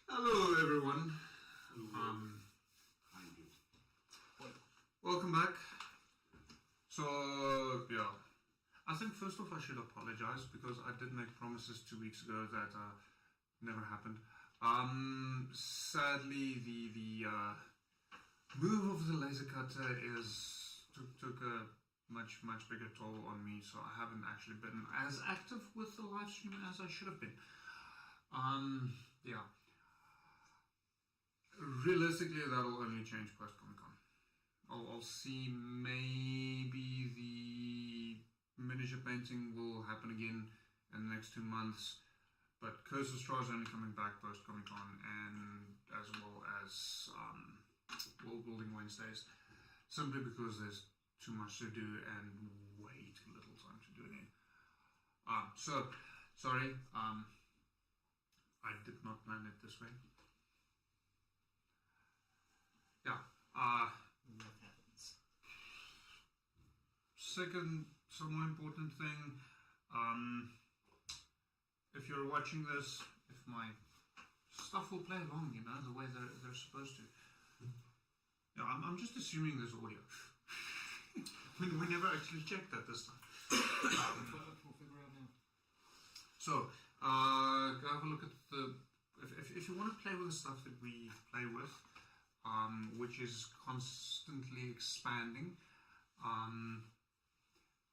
Hello, everyone. Welcome back. So, yeah. I think first off I should apologize because I did make promises 2 weeks ago that never happened. Sadly, the move of the laser cutter took a much bigger toll on me, so I haven't actually been as active with the live stream as I should have been. Yeah. Realistically, that'll only change post Comic-Con. I'll see maybe the miniature painting will happen again in the next 2 months, but Curse of Straw is only coming back post Comic-Con, and as well as World Building Wednesdays, simply because there's too much to do and way too little time to do it. So sorry, I did not plan it this way. Yeah. What happens? Second, some more important thing. If you're watching this, if my stuff will play along, you know, the way they're supposed to. Yeah, I'm just assuming there's audio. we never actually checked that this time. We'll figure out now. So, go have a look at the. If you want to play with the stuff that we play with, which is constantly expanding,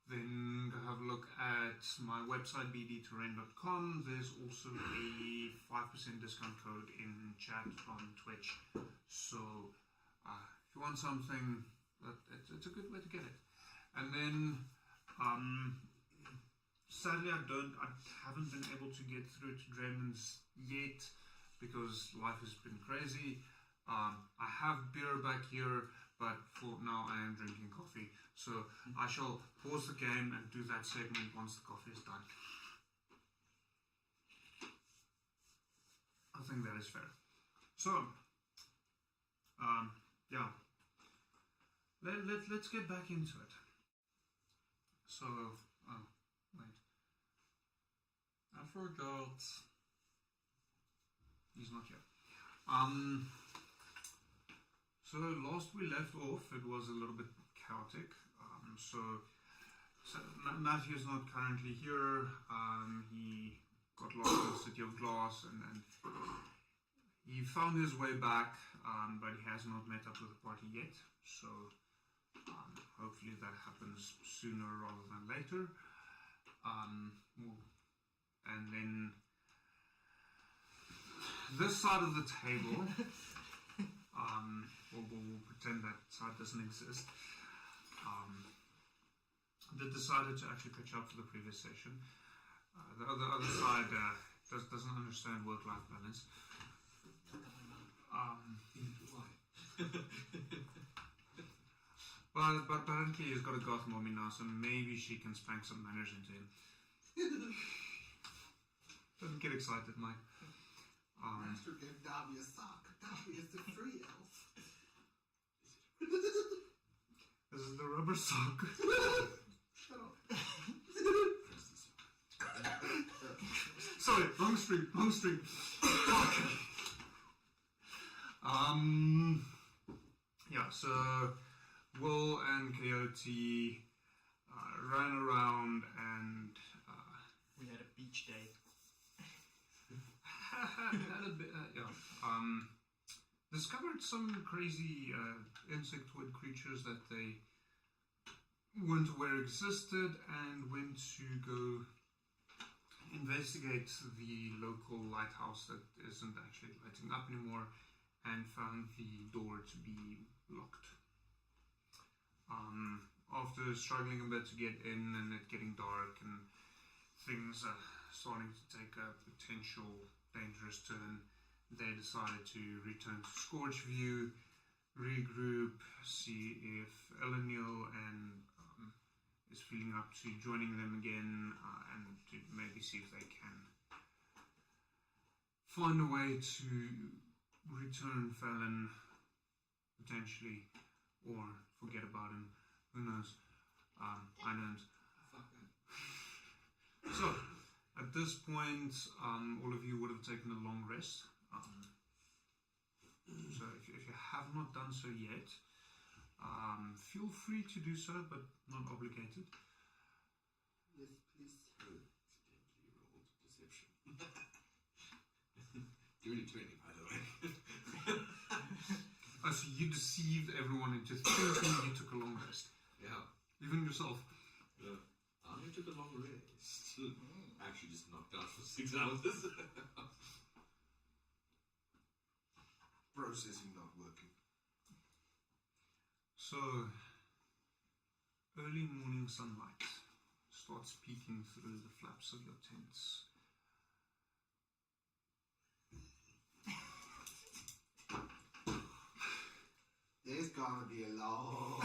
then go have a look at my website bdterrain.com. There's also a 5% discount code in chat on Twitch. So if you want something, it's a good way to get it. And then sadly I haven't been able to get through to Draymond's yet because life has been crazy. I have beer back here, but for now I am drinking coffee. So I shall pause the game and do that segment once the coffee is done. I think that is fair. So, yeah. Let's get back into it. So, oh, wait. I forgot. He's not here. So last we left off, it was a little bit chaotic. So Matthew's not currently here. He got lost in the City of Glass, and he found his way back, but he has not met up with the party yet. So hopefully that happens sooner rather than later. And then this side of the table. We'll pretend that side doesn't exist. They decided to actually catch up for the previous session. The other side doesn't understand work-life balance. But apparently he's got a goth mommy now, so maybe she can spank some manners into him. Don't get excited, Mike. Master gave Dobby a sock. Dobby is the free elf. This is the rubber sock. Shut up. Sorry, wrong stream. Yeah, so Will and Coyote ran around and we had a beach day. had a bit, discovered some crazy insectoid creatures that they weren't aware existed, and went to go investigate the local lighthouse that isn't actually lighting up anymore, and found the door to be locked. After struggling a bit to get in and it getting dark and things starting to take a potential dangerous turn, they decided to return to Scorchview, regroup, see if Eleniel and is feeling up to joining them again, and to maybe see if they can find a way to return Fallon, potentially, or forget about him. Who knows? I don't. Fuck that. So, at this point, all of you would have taken a long rest. So if you have not done so yet, feel free to do so, but not obligated. Yes, please. Accidentally rolled deception. Dirty 20, by the way. Oh, so you deceived everyone into thinking you took a long rest. Yeah. Even yourself. I took a long rest. Actually just knocked out for 6 hours. Processing not working. So, early morning sunlight starts peeking through the flaps of your tents. There's gonna be a long.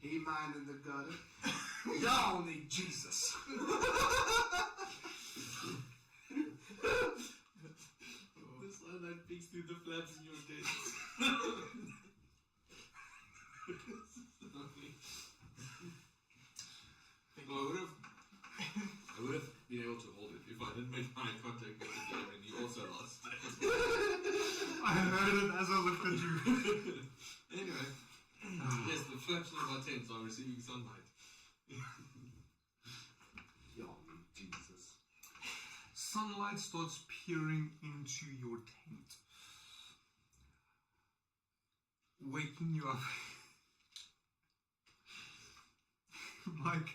He mine in the gutter. Y'all need Jesus. The sunlight peeks through the flaps in your tents. I would have been able to hold it if I didn't make eye contact with the game and you also lost. I heard it as I looked at you. Anyway, yes, the flaps of our tents are receiving sunlight. Y'all need Jesus. Sunlight starts peering into your tent, waking you up. Like,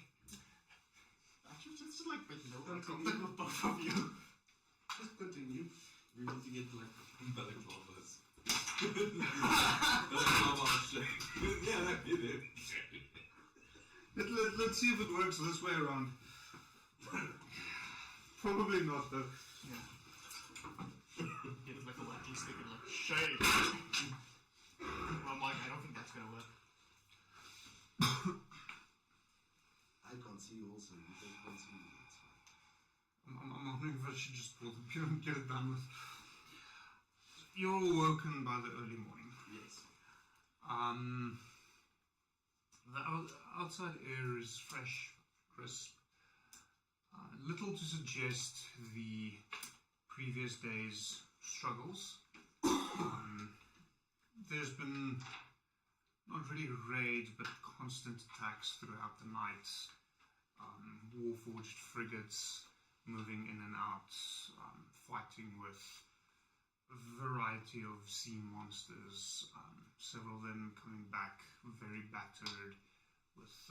Actually, just like with no eye contact with both of you. Just continue. We want to get like balaclavas. Yeah, that did it. let's see if it works this way around. Probably not, though. Yeah. Get like a wacky stick and like shake. Well, Mike, I don't think that's gonna work. I can't see you also. You can't see me. It's fine. I'm wondering if I should just pull the pure and get it done with. You're all woken by the early morning. Yes. The outside air is fresh, crisp. Little to suggest the previous day's struggles. There's been not really raid, but constant attacks throughout the night. Warforged frigates moving in and out, fighting with a variety of sea monsters, several of them coming back very battered with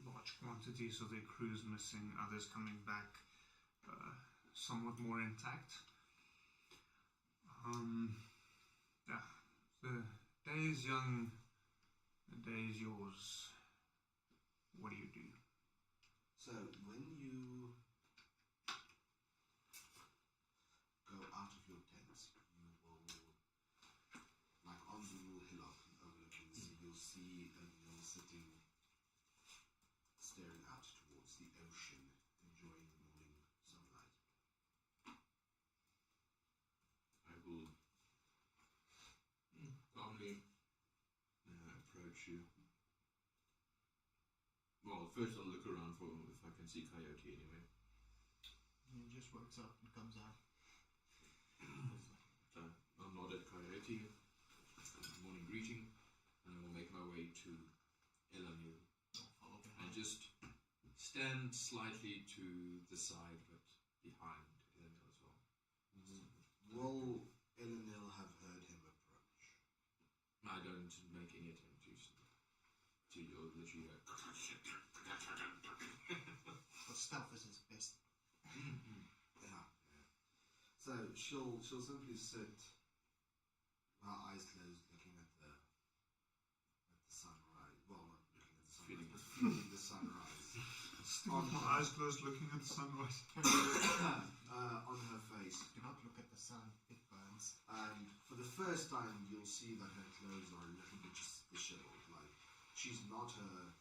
large quantities of their crews missing, others coming back somewhat more intact. Yeah, the day is young, the day is yours. What do you do? So when you go out of your tents, you will, like on the little hillock overlooking the sea, you'll see a male sitting, staring out towards the ocean, enjoying the morning sunlight. I will calmly approach you. Well, first I'll look around for if I can see Coyote anyway. He just wakes up and comes out. So I'll nod at Coyote, morning greeting, and I will make my way to Elanu. I'll follow And behind. just stand slightly to the side, but behind Elanil as well. Will Elenil have heard him approach? I don't make any attempt to you're literally like... But stealth is his best. Yeah. So she'll simply sit, her eyes closed, looking at the sunrise. Well, not looking at the sunrise, but feeling the sunrise. With my eyes closed, looking at the sunrise. On her face. Do not look at the sun, it burns. And for the first time, you'll see that her clothes are a little bit just disheveled. Like, she's not her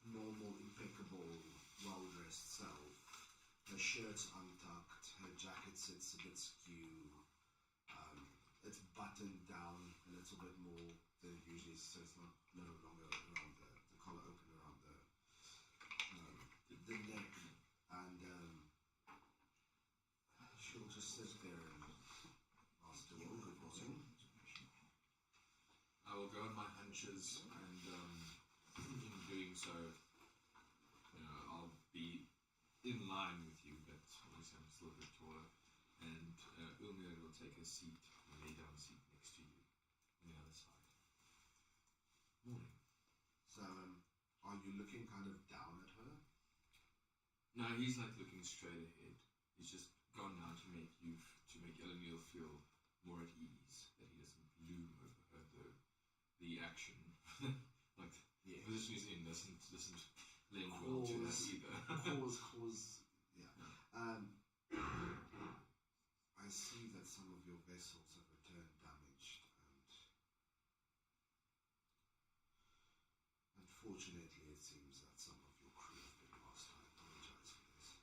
normal, impeccable, well-dressed self. Her shirt's untucked, her jacket sits a bit skew. It's buttoned down a little bit more than it usually is, so it's no longer around the collar open around the neck. And adventures, and in doing so, I'll be in line with you, but obviously I'm still a bit taller. And Ulmir will take a seat, a lay down seat next to you on the other side. Morning. So, are you looking kind of down at her? No, he's like looking straight ahead. He's just gone now to make Eleniel feel more at ease, that he doesn't loom over her. The action, like the position he's in, doesn't lend well to that either. I see that some of your vessels have returned damaged, and unfortunately it seems that some of your crew have been lost. I apologize for this.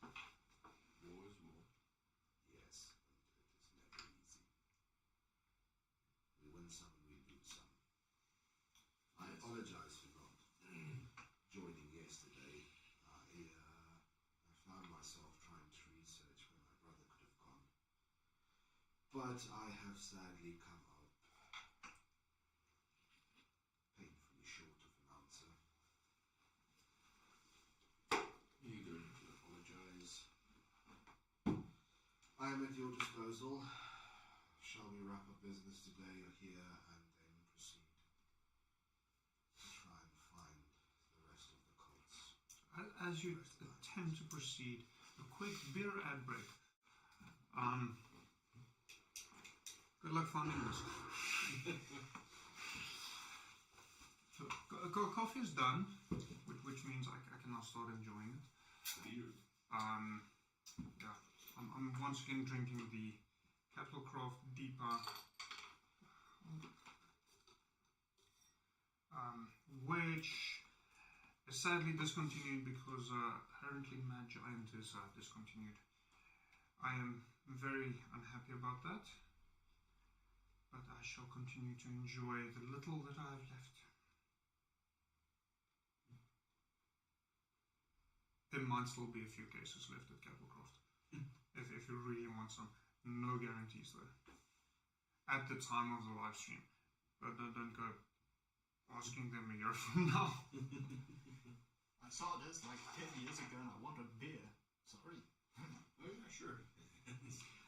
War is war. Yes, and it is never easy. We win some and we lose some. I apologize for not joining yesterday. I found myself trying to research where my brother could have gone. But I have sadly come up painfully short of an answer. You don't need to apologize. I am at your disposal. Shall we wrap up business today here and then proceed to try and find the rest of the cults? As you attempt to proceed, a quick beer ad break. Good luck finding this. So, coffee is done, which means I can now start enjoying it. Yeah, I'm once again drinking the Capital Craft DIPA, which is sadly discontinued because apparently Mad Giant is discontinued. I am very unhappy about that, but I shall continue to enjoy the little that I have left. There might still be a few cases left at Capitalcraft, if you really want some. No guarantees though. At the time of the live stream, but don't go asking them a year from now. I saw this like 10 years ago and I want a beer. Sorry. Oh yeah, sure.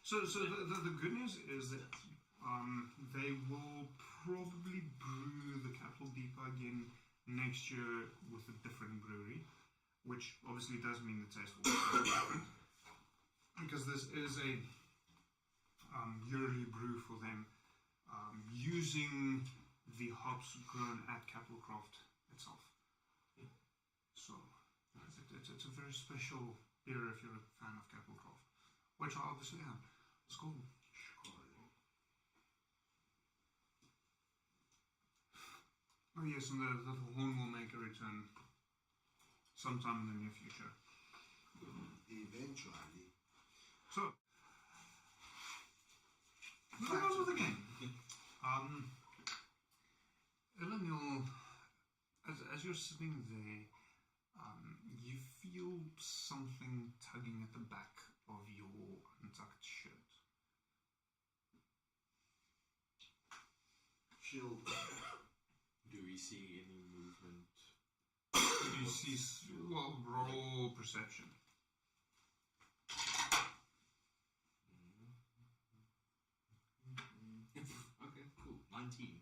So the good news is that they will probably brew the Capital DIPA again next year with a different brewery, which obviously does mean the taste will be different, because this is a yearly brew for them, using the hops grown at Capitalcraft itself. So it's a very special beer if you're a fan of Capitalcraft, which I obviously am. It's cool. Oh yes, and the horn will make a return sometime in the near future. Eventually. So, moving on with the game. Eleniel, as you're sitting there, you feel something tugging at the back of your untucked shirt. Do we see any movement? You see, well, roll perception. Okay, cool. 19.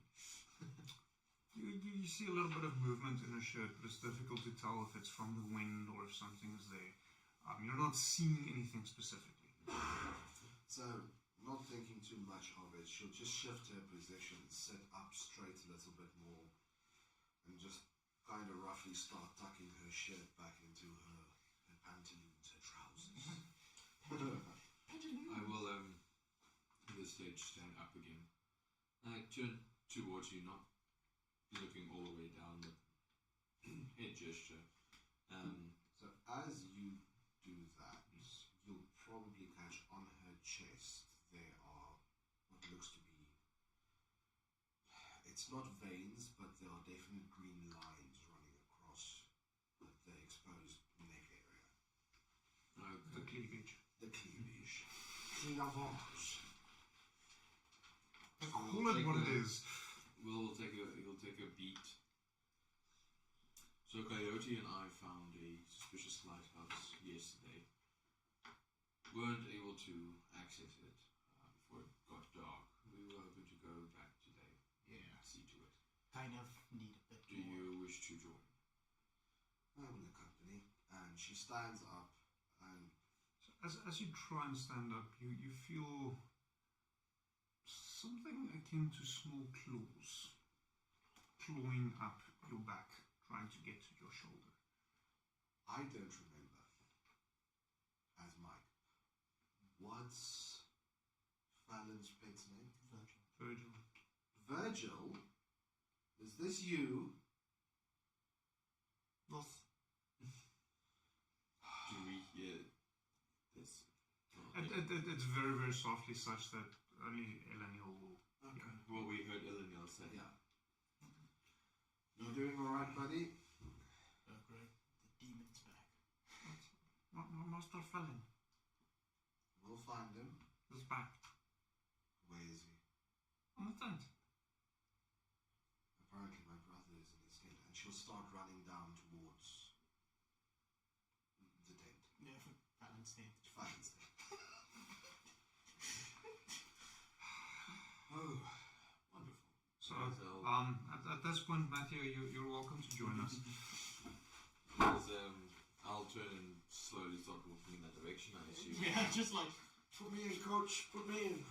You see a little bit of movement in her shirt, but it's difficult to tell if it's from the wind or if something is there. You're not seeing anything specifically. So, not thinking too much of it, she'll just shift her position, sit up straight a little bit more, and just kind of roughly start tucking her shirt back into her pantaloons, her trousers. I will, at this stage, stand up again. I turn towards you, not looking all the way down, but head gesture. So as you do that, you'll probably catch on her chest there are what looks to be, it's not veins, but there are definite green lines running across the exposed neck area. The cleavage. The cleavage. Cleavage. Call it what it is. He'll take a beat. So Coyote and I found a suspicious lighthouse yesterday. Weren't able to access it before it got dark. We were hoping to go back today. Yeah. See to it. Kind of need a bit Do you wish to join? I will accompany. And she stands up and As you try and stand up, you feel something akin to small claws clawing up your back, trying to get to your shoulder. I don't remember. As Mike. What's Fallon's pet's name? Virgil. Virgil? Is this you? Yes. Do we hear this? It's very, very softly, such that only Eleniel will. Okay. Well, we heard Eleniel say. Yeah. You doing alright, buddy? Oh, great. The demon's back. Master Fallon We'll find him. is back Where is he? on the tent. Apparently my brother is in his tent, and she'll start running down towards the tent. Yeah, for Fallon's tent. Fallon's tent. Oh, wonderful. So, at this point, Matthew, you're welcome to join us. I'll turn and slowly start walking in that direction, I assume. Yeah, just like, Put me in, coach. Put me in.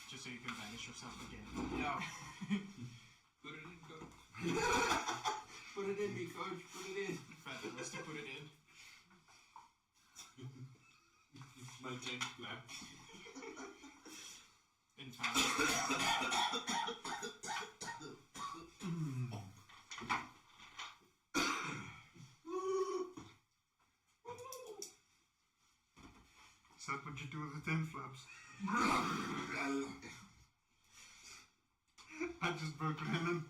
just so you can vanish yourself again. Yeah. Put it in, go. Put it in me, coach. Put it in. Fallon wants to put it in. My tent flaps. In Fallon. Is that what you do with the tent flaps? I just broke it in.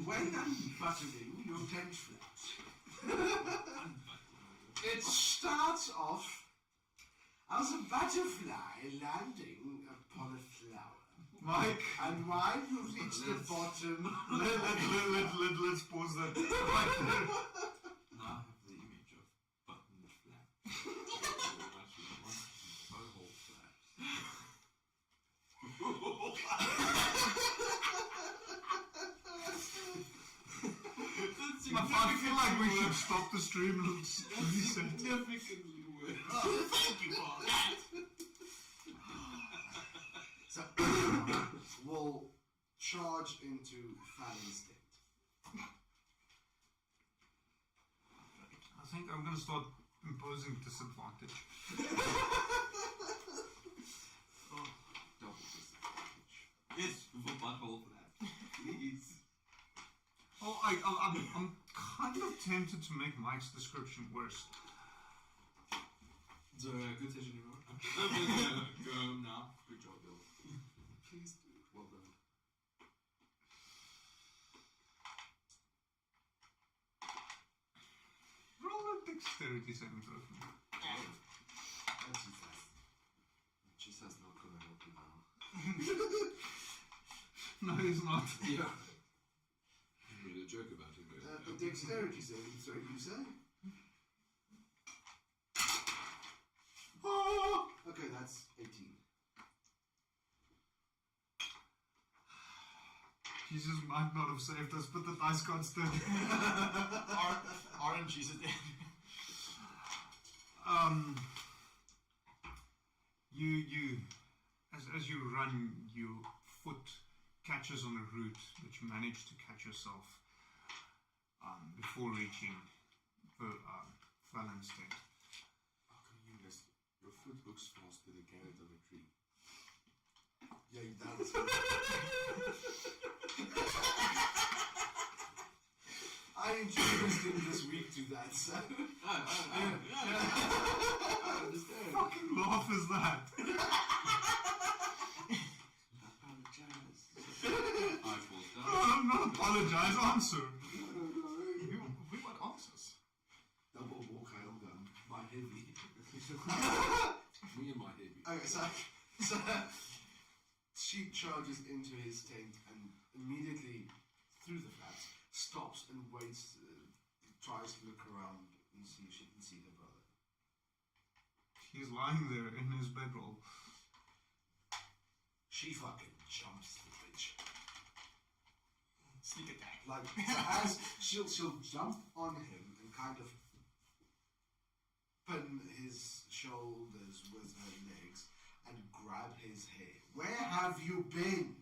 When unbuttoning your tent flaps, it starts off as a butterfly landing upon a flower. Mike, And while you reach the bottom, let's pause that. Mike, Now I have the image of buttoned flaps. Bohol flaps. I feel like we should stop the stream and reset. Significantly worse. Oh, thank you for that. so we'll charge into Fallon's tent. I think I'm going to start imposing disadvantage. Double disadvantage. Yes, with a butthole flap. Please. Oh, I'm kind of tempted to make Mike's description worse. So, good session, everyone. Go home now. Good job, Bill. Please do. Well done. Roll a dexterity saving throw for me. That's too fast. Jesus not gonna help you now. No, he's not. Yeah. I made a joke about it, but... The dexterity saving throw, you say? Oh! Okay, that's 18. Jesus might not have saved us, but the dice gods did. RNG's is dead. As you run, your foot catches on a root that you manage to catch yourself before reaching the Fallon's tent. How come you missed? Your foot looks faster than a carrot on a tree. Yeah, that's I introduced him this week to that, so. I understand. Fucking laugh is that? I fall down. Oh, not apologize, answer. We want answers. Double walk home gun. My heavy. Me and my heavy. Okay, so She charges into his tent and immediately, through the flaps, stops and waits, tries to look around and see if she can see her brother. He's lying there in his bedroll. She fucking jumps the bitch. Sneak attack. Like, so as she'll jump on him and kind of pin his shoulders with her legs and grab his hair. Where have you been?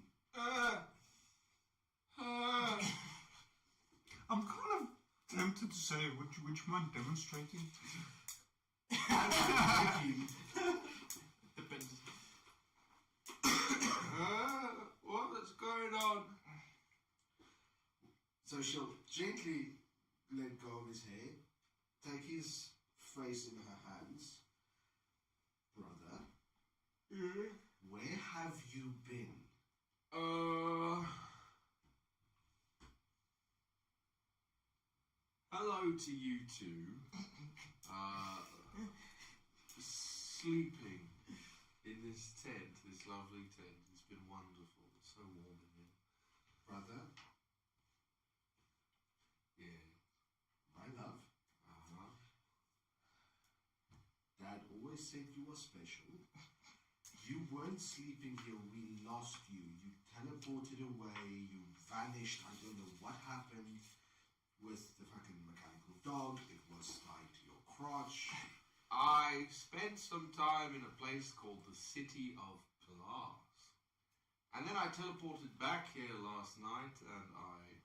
I'm kind of tempted to say, would you mind demonstrating? Depends. What is going on? So she'll gently let go of his hair, take his face in her hands. Brother, where have you been? Hello to you two. Sleeping in this tent, this lovely tent. It's been wonderful. It's so warm in here. Brother, Yeah. my love, Dad always said you were special. You weren't sleeping here. We lost you. You teleported away. You vanished. I don't know what happened with the fucking mechanical dog. It was tied to your crotch. I spent some time in a place called the City of Glass. And then I teleported back here last night and I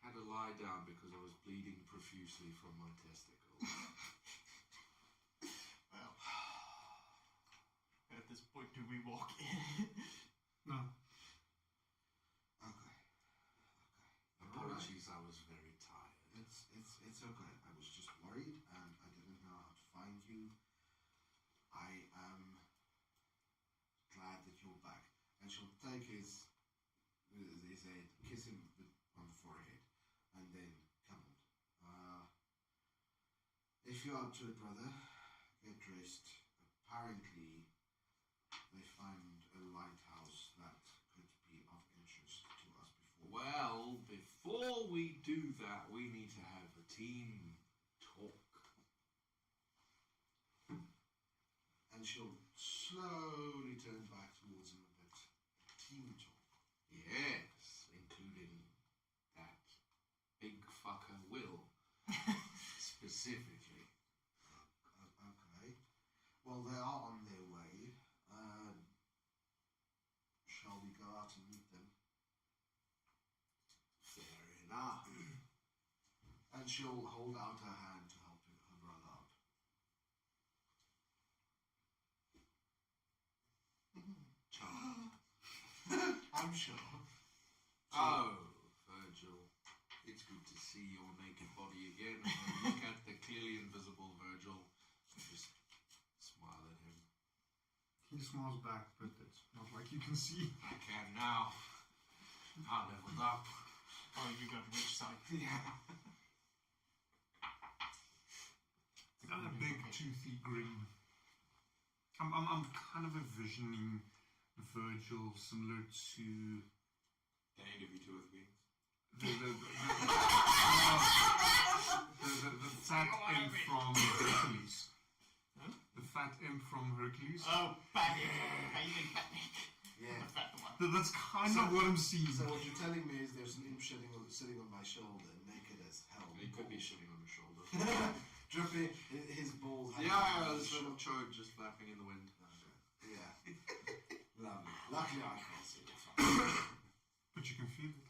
had to lie down because I was bleeding profusely from my testicles. Well, at this point, do we walk in? No. Okay. Apologies, I was very tired. It's okay. I was just worried and I didn't know how to find you. I am glad that you're back. And she'll take his head, kiss him on the forehead, and then come on. If you're up to it, brother, get dressed. Apparently, they found a lighthouse that could be of interest to us before. Well, before we do that, we need to have a team talk. And she'll slowly turn back towards him a bit. Team talk. Yes, including that big fucker Will. Specifically. Okay. Well, they are on their way. Shall we go out and meet them? Fair enough. And she'll hold out her hand to help her brother out. Charmed. I'm sure. Oh, Virgil. It's good to see your naked body again. And look at the clearly invisible Virgil. Just smile at him. He smiles back, but it's not like you can see. I can now. I leveled up. Oh, you got which side? Yeah. Got a big toothy grin. I'm kind of envisioning Virgil similar to Can I give you two with me? the fat imp from Hercules. Huh? The fat imp from Hercules. Oh, Batman. How you been, Batman? Yeah. The fat one. That's kind of what I'm seeing. So what you're telling me is there's an imp sitting on my shoulder, naked as hell. He could be sitting on your shoulder. Dripping, his balls. Yeah, there's a little chode just flapping in the wind. Yeah. Lovely. Luckily I can't see it. It's fine. But you can feel it.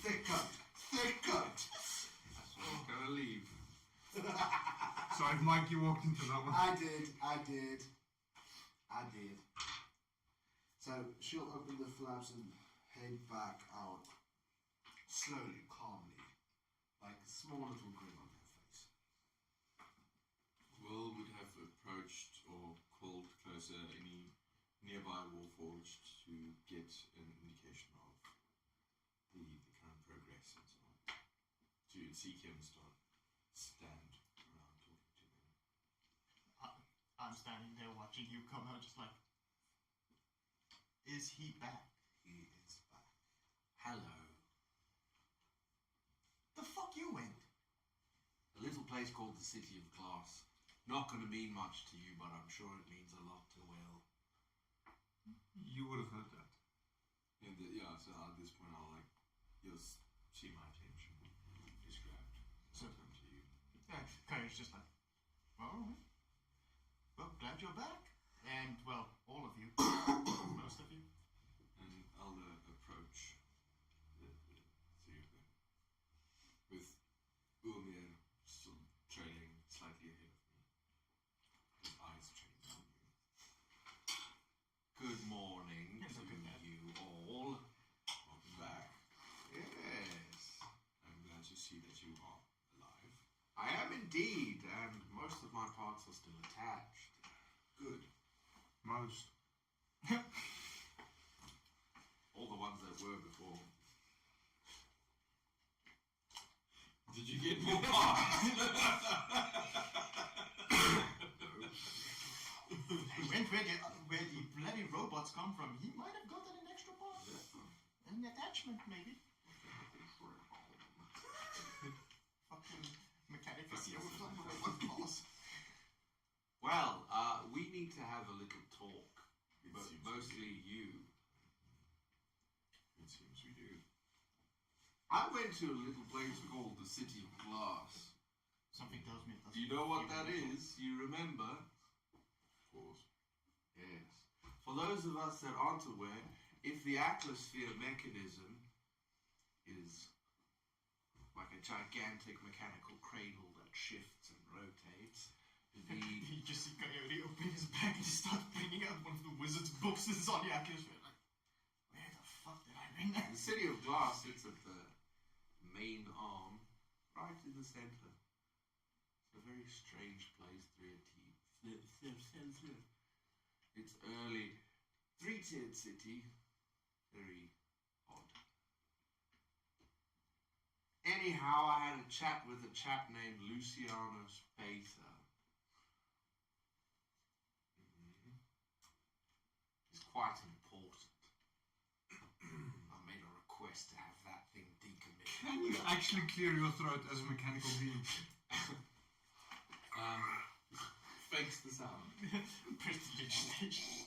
Thick cut. Thick cut. That's why I'm gonna leave. So if Mikey walked into that one. I did. So she'll open the flaps and head back out slowly, calmly, like a small little grin on her face. Will would have approached or called closer any nearby warforged to get an indication of the current progress and so on. To seek him, stand around talking to him. I'm standing there watching you come out, just like, Is he back? He is back. Hello. The fuck you went? A little place called the City of Glass. Not going to mean much to you, but I'm sure it means a lot to Will. You would have heard that. And yeah, so at this point you'll see my attention described. So Come to you. yeah, Coyote's just like, well, glad you're back. And, well, all of you. Most of you. And I'll approach the three of them. With Ulmir still trailing slightly ahead of me. His eyes trained on you. Good morning Yes, to good man. you all. Welcome back. Yes. I'm glad to see that you are alive. I am indeed, and most of my parts are still attached. Good. Most. All the ones that were before. Did you get more parts? He went where the bloody robots come from. He might have gotten an extra part. An attachment, maybe. Fucking mechanic is here with one class. Well, we need to have a little talk. It But seems mostly you. It seems we do. I went to a little place called the City of Glass. Something tells me it doesn't. Do you know what that is? You remember? Of course. Yes. For those of us that aren't aware, if the atmosphere mechanism is like a gigantic mechanical cradle that shifts and rotates, He just see Coyote open his bag and start bringing out one of the wizard's books and it's on the atmosphere. Like, where the fuck did I bring that? the City of Glass sits at the main arm, right in the center. It's a very strange place, It's early, three-tiered city, very odd. Anyhow, I had a chat with a chap named Luciano Spacer. It's quite important. I made a request to have that thing decommissioned. Can you actually clear your throat as a mechanical being? Fakes the sound. Prestidigitation.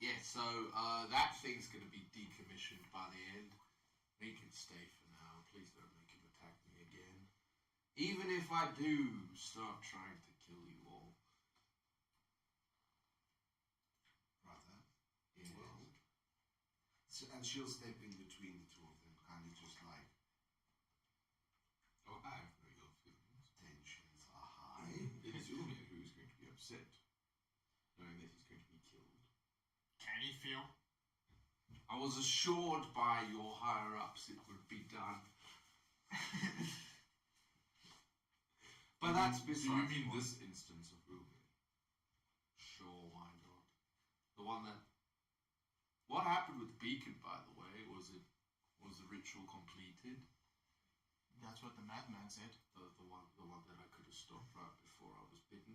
Yeah, so that thing's going to be decommissioned by the end. He can stay for now. Please don't make him attack me again. Even if I do start trying to kill you all. Brother. Yes. Well. So, and she'll step in between the two of them, kind of just like Oh, I have no ill feelings. tensions are high. It is Ulmir who is going to be upset, knowing that he's going to be killed. Can he feel? I was assured by your higher-ups it would be done. But that's Do besides you mean the point. this instance of Ulmir? Sure, why not? The one that... What happened with Beacon, by the way? Was the ritual completed? That's what the madman said. The one that I could have stopped right before I was bitten?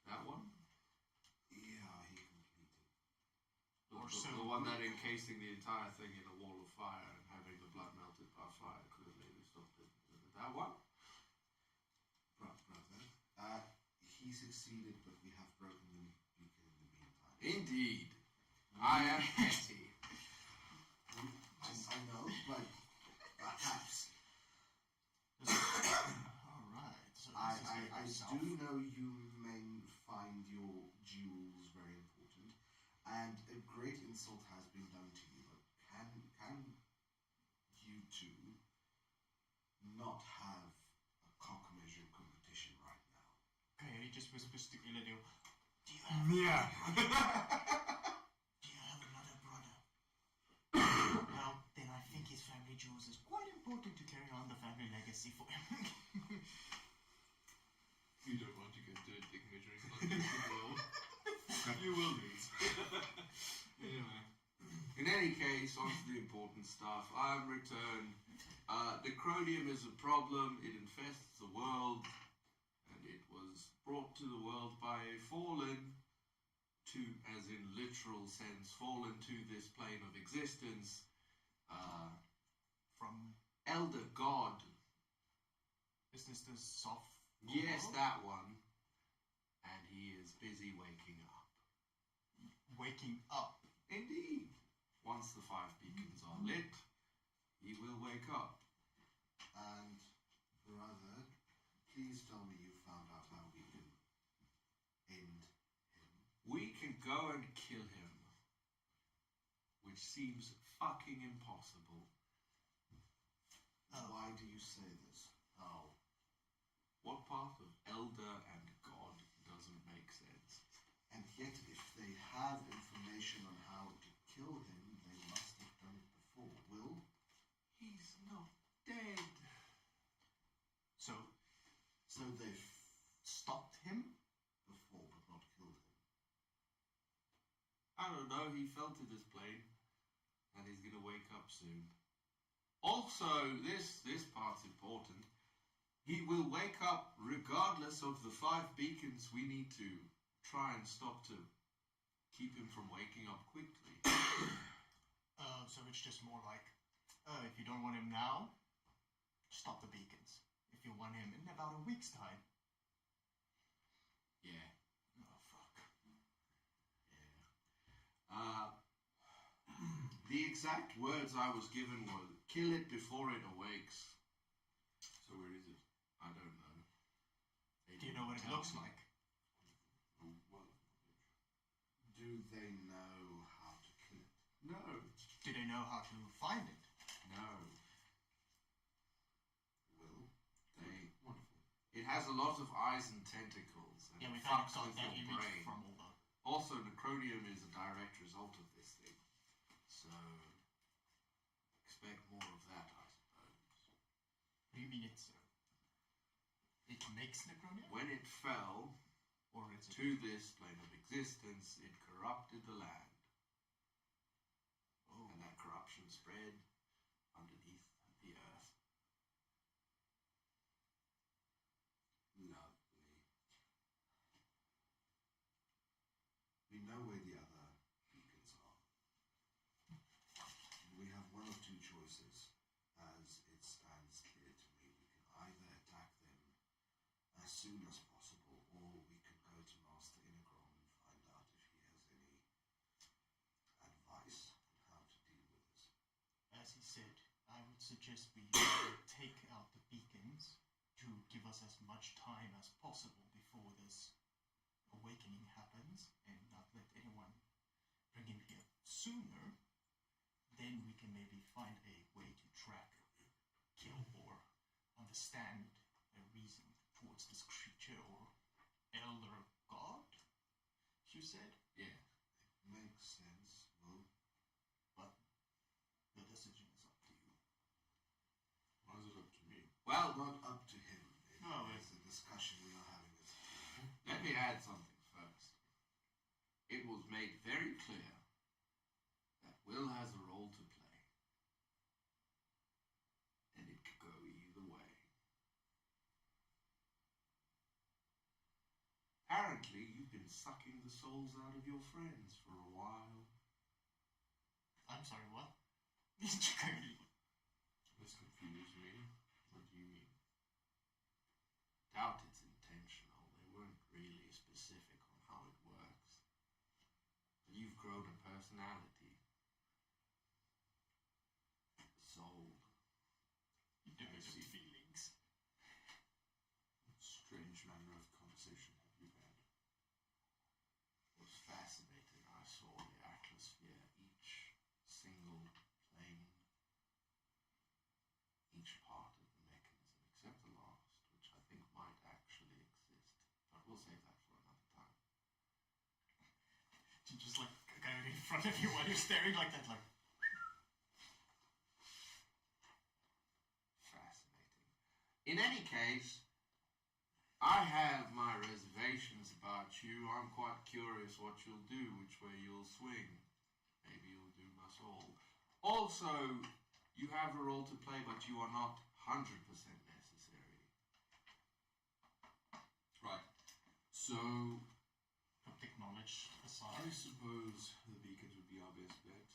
That one? Yeah, he completed. The one that encasing the entire thing in a wall of fire and having the blood melted by fire could have maybe stopped it. That one? Brother. He succeeded, but we have broken the beacon in the meantime. Indeed. I am petty. I know, but perhaps. Alright. So I do know you may find your jewels very important, and a great insult has been done to you, but can you two not have a cock measure competition right now? Coyote just whispers to Illidio, do you have Yeah. Do you have another brother? Well, then I think his family jewels is quite important to carry on the family legacy for him. You don't want to get to dick measuring contest in the world. You will lose. Anyway. In any case, on to the important stuff. I am returned. Necronium is a problem. It infests the world. And it was brought to the world by a fallen to, as in literal sense, fallen to this plane of existence From elder god. is this the soft? Yes, that one. And he is busy waking up. Waking up. Indeed. Once the 5 beacons are lit, he will wake up. And, brother, please tell me you found out how we can end him. We can go and kill him, which seems fucking impossible. Why do you say this? How? What part of elder and god doesn't make sense? And yet, if they have information on how to kill him, they must have done it before. Will? He's not dead. So they've Stopped him? before, but not killed him. I don't know, he fell to this plane, and he's gonna wake up soon. Also, this part's important. He will wake up regardless of the 5 beacons we need to try and stop to keep him from waking up quickly. So it's just more like, if you don't want him now, stop the beacons. If you want him in about a week's time. Yeah. Oh, fuck. Yeah. The exact words I was given were, kill it before it awakes. So where is it? I don't know. Do you know what it looks like? Do they know how to kill it? No. Do they know how to find it? No. Will? They... Wonderful. It has a lot of eyes and tentacles, and Yeah, we it kind of fucks got with that your image brain. from all the... Also, necronium is a direct result of this thing. So, expect more of that, I suppose. What do you mean it makes necronia? When it fell Or is it... to this plane of existence, it corrupted the land. Oh. And that corruption spread underneath the earth. Lovely. We know where the other beacons are. We have one of two choices. As it stands clear to me, we can either attack them as soon as possible, or we can go to Master Inegron and find out if he has any advice on how to deal with this. As he said, I would suggest we take out the beacons to give us as much time as possible before this awakening happens, and not let anyone bring him here sooner. Then we can maybe find a way to track, kill, or understand a reason towards this creature or elder god, you said? Yeah. Makes sense. Well, But the decision is up to you. Why is it up to me? Well, not up to him. No, It's a discussion we are having as a team. let me add something first. It was made very clear that Will has a role to play. And it could go either way. Apparently, you've been sucking the souls out of your friends for a while. I'm sorry, what? This confused me. What do you mean? Doubt it's intentional. They weren't really specific on how it works. But you've grown a personality. Soul. You develop feelings. Strange manner of conversation have you had? It was fascinating. I saw the atmosphere, each single plane, each part of the mechanism, except the last, which I think might actually exist. But we'll save that for another time. You just like kind of in front of you while you're staring like that, like. Fascinating. In any case, I have my reservations about you. I'm quite curious what you'll do, which way you'll swing. Maybe you'll do us all. Also, you have a role to play, but you are not 100% necessary. Right. So, Cryptic knowledge. which I aside. suppose the beacons would be our best bet.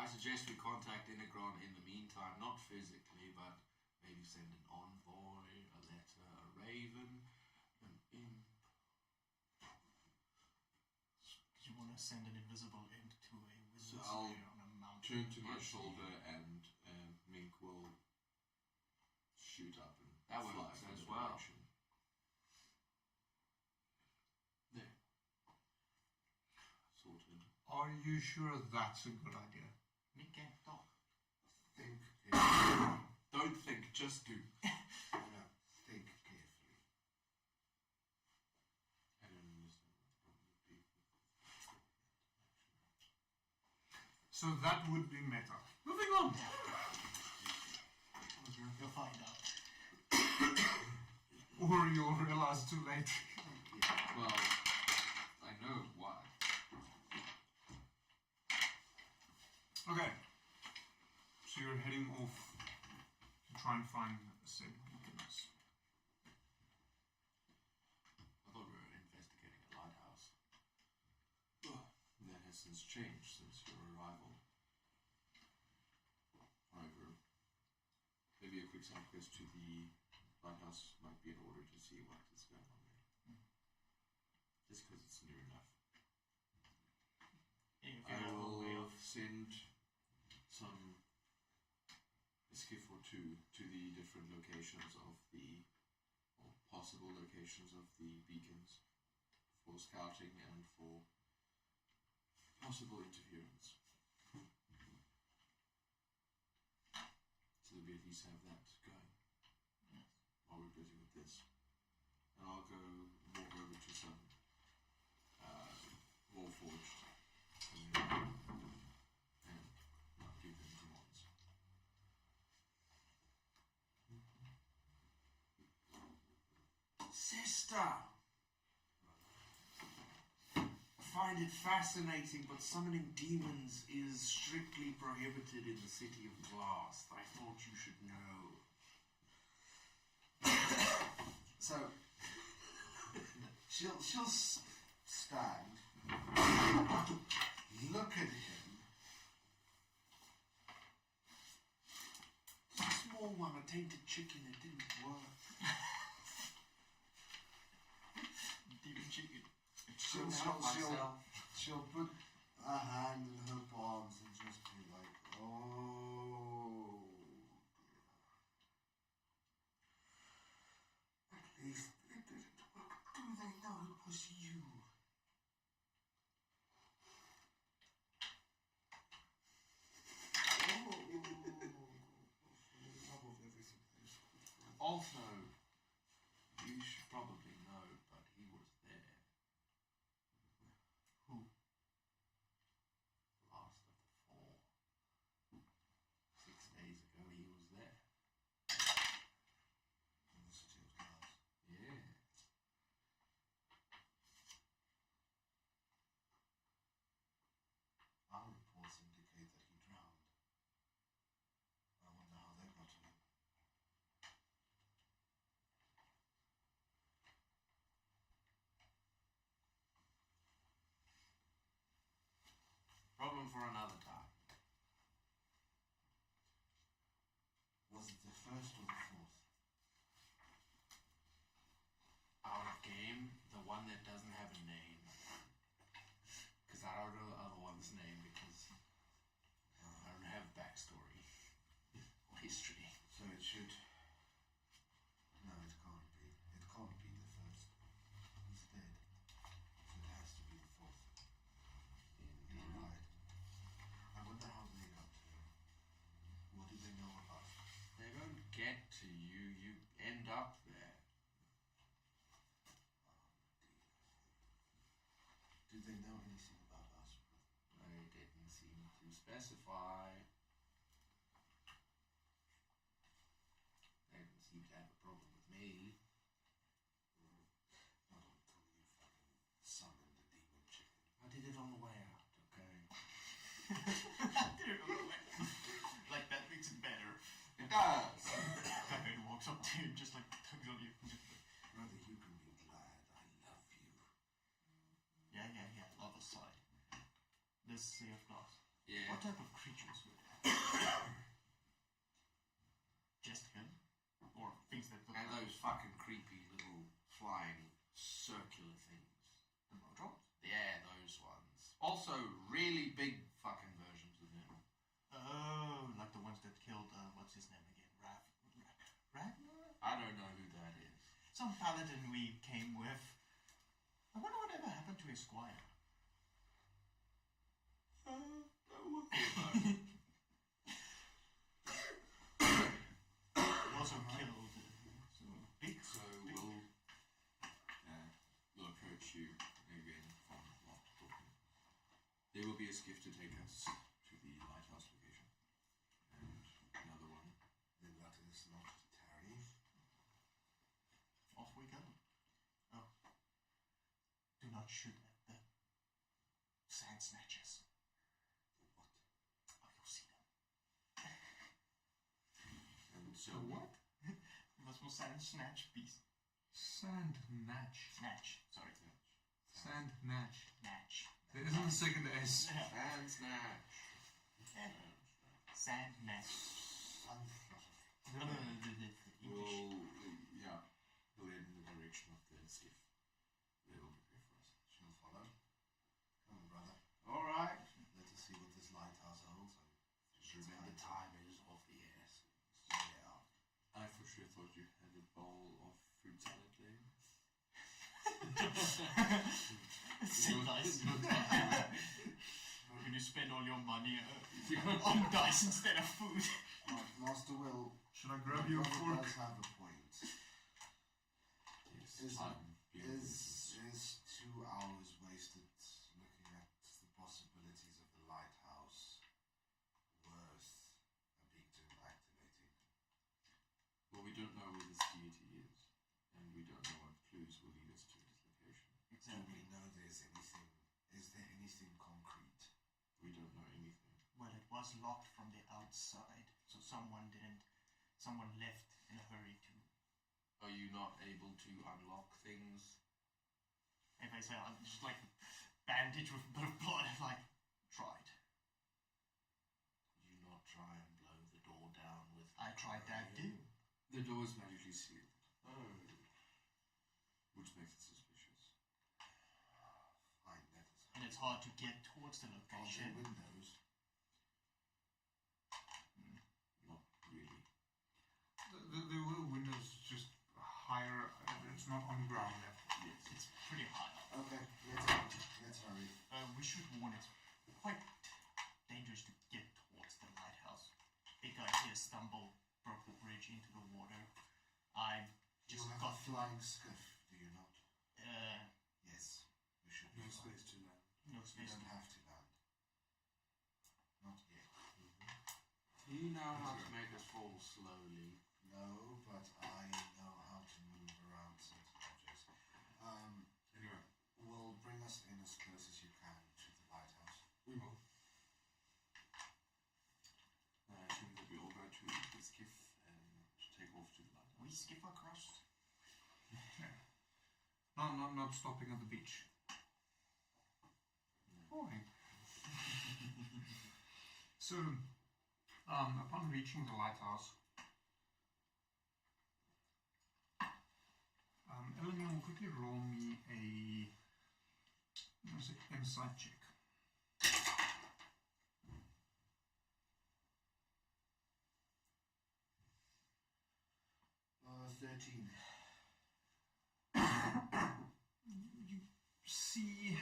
I suggest we contact Inegron in the meantime, not physically, but maybe send an envoy, a letter, a raven, an imp. Do you want to send an invisible imp to a wizard's I'll lair on a mountain? Turn to my shoulder and Mink will shoot up and That fly works in as the well. direction. There. Sorted. Are you sure that's a good idea? We can't talk. Think carefully. Don't think, just do. No, think carefully. I don't understand what the problem would be. So that would be meta. Moving on. You'll find out. Or you'll realize too late. Well, I know why. Okay. So you're heading off to try and find said beacons. I thought we were investigating a lighthouse. That has since changed since your arrival. However, maybe a quick side quest to the lighthouse might be in order to see what is going on there. Just because it's near enough. If you I have a way will of send a skiff or two to the different locations of the, or possible locations of the beacons for scouting and for possible interference. So that we at least have that going while we're busy with this. And I'll go walk over to some Warforged and not give them commands. Sister! I find it fascinating, but summoning demons is strictly prohibited in the City of Glass. I thought you should know. So she'll stand, look at him. It's a small one, a tainted chicken, it didn't work. demon chicken. She'll put a hand in her palms and just be like, oh dear. At least it didn't work. Do they know it was you? Oh, love of everything is good for you. Also, you should probably know, but he was there. Who? Last of the four. 6 days ago, he was there. In the City of Glass. Yeah. Our reports indicate that he drowned. I wonder how they got to him. Problem for another time. Was it the first or the fourth? Out of game, the one that doesn't have a name. Because I don't know the other one's name because I don't have backstory or history. So it should. No, it can't be. It can't be the first. He's dead. So it has to be the fourth. You're right. I wonder how they got to him. What do they know about him? They don't get to you, you end up there. Do they know anything about us? They didn't seem to specify. They didn't seem to have a problem with me. Not until you fucking summoned the demon chicken. I did it on the way out, okay? Like that makes it better. It does! Batman walks up to him, just like tugs on you. Brother, you can be glad I love you. Yeah. What type of creatures were there? Just him? Or things that look And like those fucking creepy little flying circular things. the Modrons? Yeah, those ones. Also, really big fucking versions of him. Oh, like the ones that killed, what's his name again? Ragnar? I don't know who that is. Some paladin we came with. I wonder whatever happened to his squire. Also killed big. So we'll approach you again from multiple. There will be a skiff to take us to the lighthouse location, and another one. Then that is not to tarry. Off we go. Oh. Do not shoot at the sand snatchers. The what? Oh, you'll see them. And so What? Was more sand snatch beast. Sand natch. Snatch. Sorry. Sand natch. Natch. There isn't a second S. And snatch. Sand natch. English. We'll head in the direction of the skiff. They will prepare for us. Shall follow. Come on, brother. All right. Let us see what this lighthouse holds. Just remember, time is of the essence. Yeah. I for sure thought you had a bowl of fruit salad there. So nice. When you spend all your money on dice instead of food. Master Will, Should I grab your brother fork? does have a point. Yes, Is- time. Is 2 hours wasted looking at the possibilities of the lighthouse worth a beacon activating? Well, we don't know where this deity is, and we don't know what clues will lead us to his location. Do we know there's anything? Is there anything concrete? We don't know anything. Well, it was locked from the outside, so someone left in a hurry to. Are you not able to unlock things? If I say I'm just like bandage with a bit of blood, like tried. Could you not try and blow the door down with? I tried that too. The door is magically sealed, Oh. which makes it suspicious. Fine, let us. And it's hard to get towards the Are there location. windows? Not really. There were windows just higher. It's not on ground level. Yes, it's pretty high up. Okay, let's hurry. We should warn it's quite dangerous to get towards the lighthouse. Big guy here stumbled, broke the bridge into the water. I You just have got a flying skiff, do you not? uh, Yes, we should be No fine. space to land. no You space. don't have to land. Not yet. Do you know how to make us fall slowly? No, but I know how to move around certain objects. Anyway, Will bring us in as close as you can to the lighthouse. we will. I assume that we all go to the skiff and take off to the lighthouse. We skip across. Not stopping at the beach. Boring. So, upon reaching the lighthouse, Eleanor will quickly roll me a insight check. 13. You see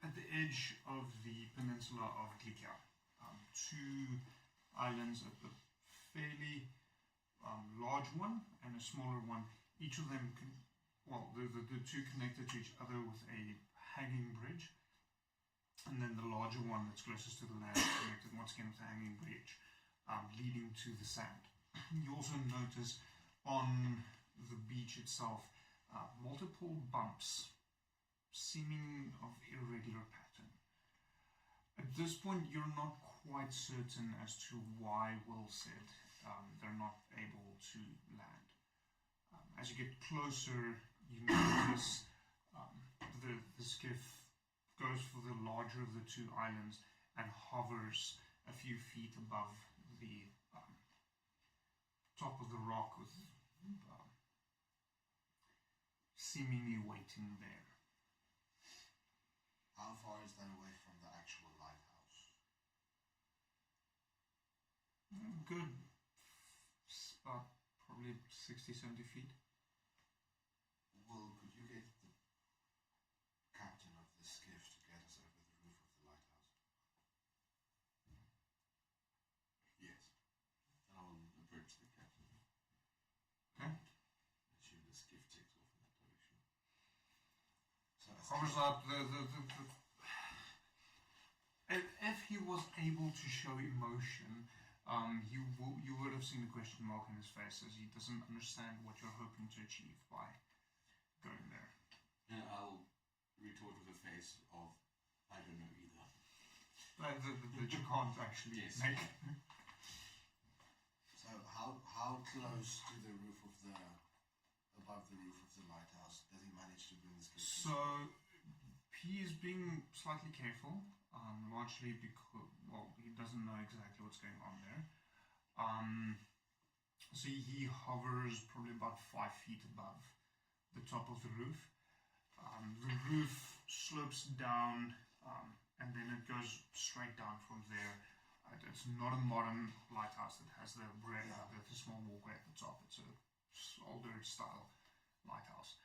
at the edge of the peninsula of Glikia, 2 islands, a fairly large one and a smaller one. Each of them, the 2 connected to each other with a hanging bridge, and then the larger one that's closest to the land connected once again with a hanging bridge, leading to the sand. You also notice on the beach itself multiple bumps, seeming of irregular pattern. At this point, you're not quite certain as to why Will said they're not able to land. As you get closer, you notice the skiff goes for the larger of the 2 islands and hovers a few feet above the top of the rock, with seemingly waiting there. How far is that away from the actual lighthouse? Good, about probably 60, 70 feet. Well, could you get the captain of the skiff to get us over the roof of the lighthouse? Yes. And I will approach the captain. Okay. Assume the skiff takes off in that direction. So Hovers up. If he was able to show emotion, you would have seen the question mark in his face, as he doesn't understand what you're hoping to achieve by going there. And I'll retort with a face of, I don't know either. That you can't actually Yes. make. So how close to the roof of the above the roof of the lighthouse does he manage to bring the skiff? So he is being slightly careful, largely because, well, he doesn't know exactly what's going on there. So he hovers probably about 5 feet above the top of the roof. The roof slopes down, and then it goes straight down from there. It's not a modern lighthouse that has the small walkway at the top. It's a older style lighthouse.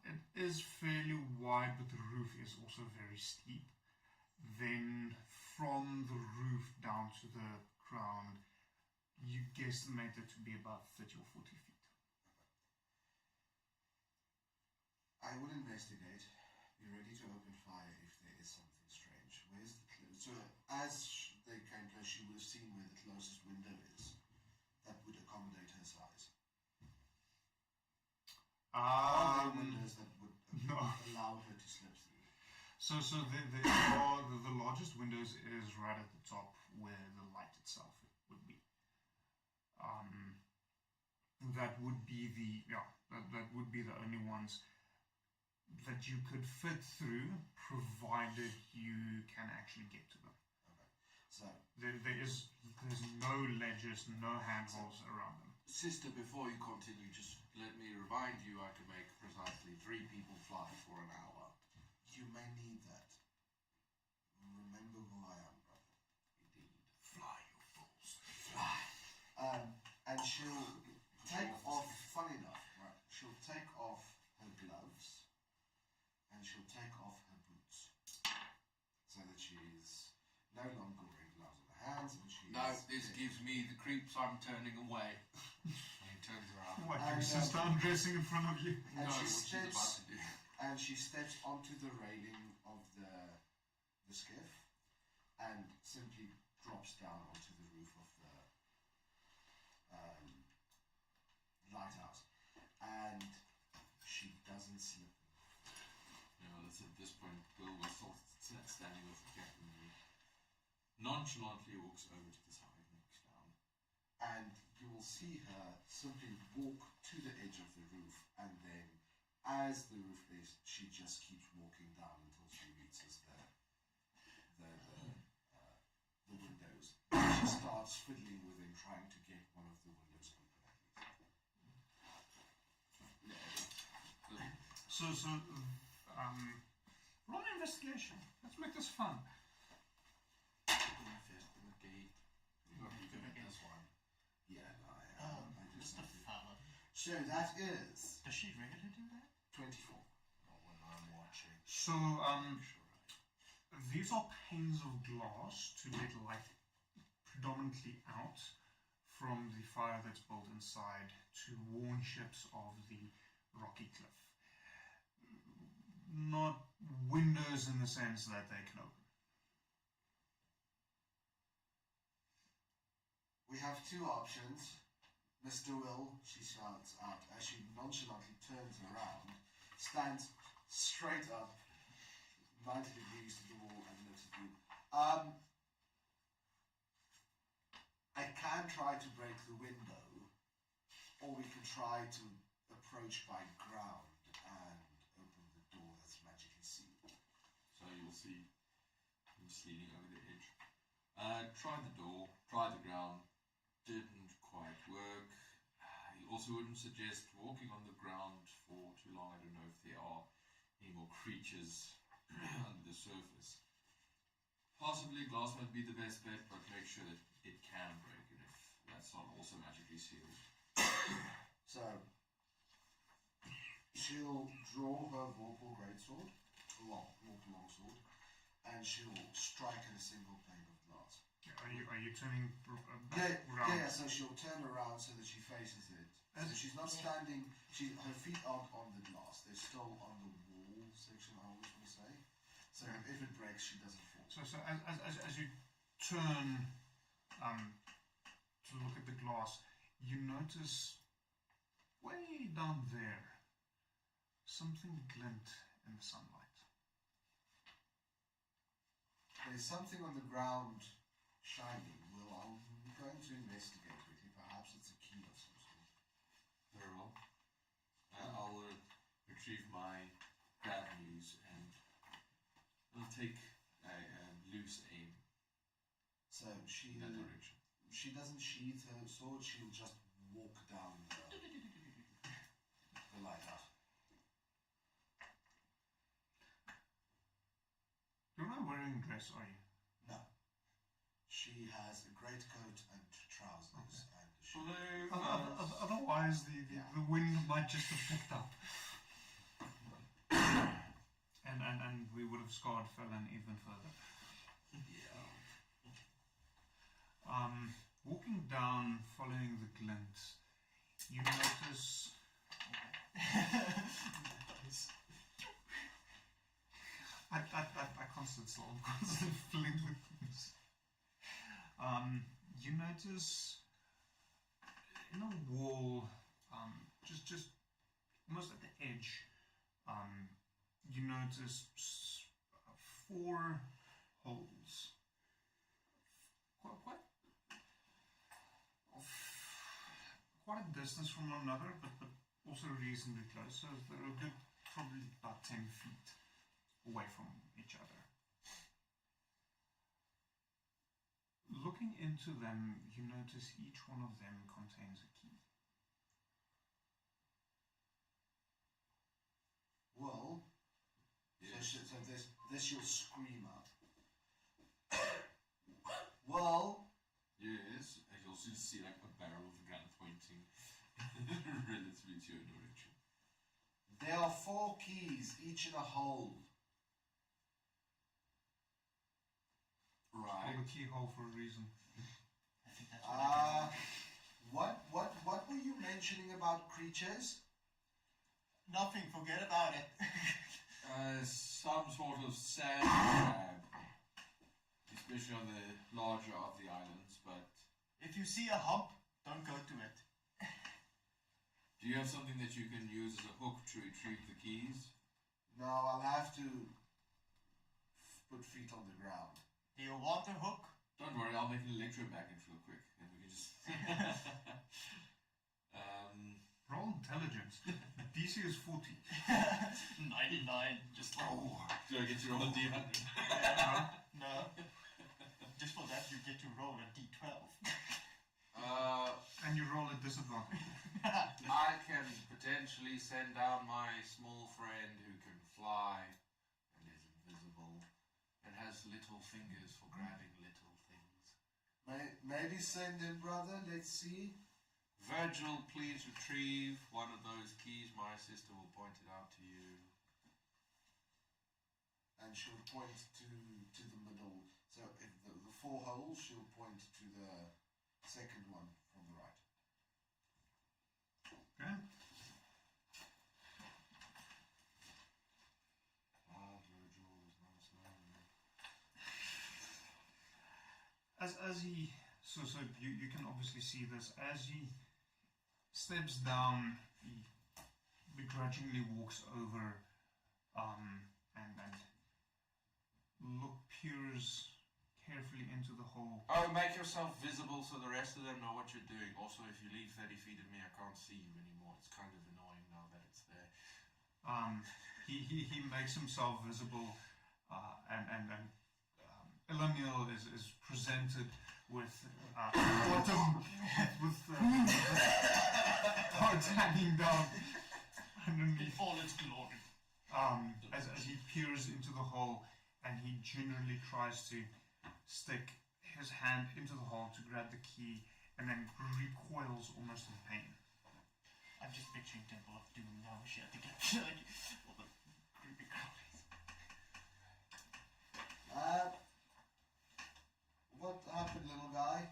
It is fairly wide, but the roof is also very steep. Then from the roof down to the ground, you guesstimate it to be about 30 or 40 feet. I would investigate. Be ready to open fire if there is something strange. Where's the so as they came close, she would have seen where the closest window is that would accommodate her size. Are there windows that would allow her to slip through? So the largest windows is right at the top where the light itself would be. That would be the only ones that you could fit through, provided you can actually get to them. Okay. So there's no ledges, no handholds around them. Sister, before you continue, just let me remind you I can make precisely 3 people fly for an hour. you may need that. Remember who I am, brother. Indeed. Fly, you fools. Fly. And she'll take off, funny enough, right, she'll take off her gloves and she'll take off her boots so that she's no longer wearing gloves on her hands and she No, this gives me the creeps. I'm turning away. And he turns around. What, your sister undressing in front of you? And No, she what she's about to do. she steps onto the railing of the skiff and simply drops down onto the roof of the lighthouse, and she doesn't slip. You know, at this point, Bill was still standing with the captain. He nonchalantly walks over to the side and looks down. And you will see her simply walk to the edge of the roof, and then as the roof is, she just keeps walking down until she reaches the windows. She starts fiddling with them, trying to get one of the windows open at least. So, roll an investigation. Let's make this fun. Investigate. You're good at this one. Yeah, no, I am. I just Mr. Fallon. So that is Does she regularly do that? 24. Not when I'm watching. So, these are panes of glass to let light predominantly out from the fire that's built inside to warn ships of the rocky cliff. Not windows in the sense that they can open. We have two options. Mr. Will, she shouts out as she nonchalantly turns around, stands straight up, 90 degrees to the wall, and looks at you. I can try to break the window, or we can try to approach by ground and open the door that's magically sealed. So you'll see him leaning over the edge. Tried the door, tried the ground, didn't quite work. He also wouldn't suggest walking on the ground for too long. I don't know if there are any more creatures under the surface. Possibly glass might be the best bet, but make sure that it can break, and if that's not also magically sealed. So, she'll draw her Vorpal greatsword, Vorpal longsword, and she'll strike at a single pane of glass. Are you turning around? Yeah, so she'll turn around so that she faces it. So she's not standing, her feet aren't on the glass, they're still on the wall section, I always want to say. So if it breaks, she doesn't fall. So as you turn to look at the glass, you notice way down there something glint in the sunlight. There's something on the ground shining. Well, I'm going to investigate with you. Perhaps it's a key of some sort. Very well. I'll retrieve my bad news and I'll take a loose aim So in that direction. she doesn't sheath her sword. She'll just walk down the lighthouse. You're not wearing a dress, are you? No. She has a greatcoat and trousers and a shoe. Otherwise, the wind might just have picked up. And we would have scarred Felon even further. Yeah. Walking down, following the glint, you notice... I can't sit still. I'm constantly filling with things. You notice in a wall, just almost at the edge, you notice 4 holes. Quite a distance from one another, but also reasonably close. So they're a good, probably about 10 feet away from each other. Looking into them, you notice each one of them contains a key. Well, Yes. so this you'll scream out. Well, Yes, and you'll still see like a barrel of a gun pointing relatively to your direction. there are 4 keys, each in a hole. Right. Called a keyhole for a reason. I think that's what What were you mentioning about creatures? Nothing, forget about it. Some sort of sand crab, especially on the larger of the islands, but If you see a hump, don't go to it. do you have something that you can use as a hook to retrieve the keys? No, I'll have to put feet on the ground. Do you want a hook? Don't worry, I'll make an electro package real quick, and we can just... Roll intelligence. DC is 40. 99, just like... Do I get to roll a d100? No. Just for that, you get to roll a d12. And you roll a disadvantage. I can potentially send down my small friend who can fly and is invisible and has little fingers for grabbing little things. Maybe send him, brother. Let's see. Virgil, please retrieve one of those keys. My sister will point it out to you. And she'll point to the middle. So if the 4 holes, she'll point to the second one from the right. Okay. Virgil is nice. As he so you can obviously see this as he steps down, he begrudgingly walks over and peers carefully into the hole. Oh, make yourself visible so the rest of them know what you're doing. Also, if you leave 30 feet of me, I can't see you anymore. It's kind of annoying now that it's there. He makes himself visible and Eleniel is presented with bottom with parts hanging down underneath. All its glory. As he peers into the hole, and he gingerly tries to stick his hand into the hole to grab the key, and then recoils almost in pain. I'm just picturing Temple of Doom now. She had to get all the creepy crawlies. What happened, little guy?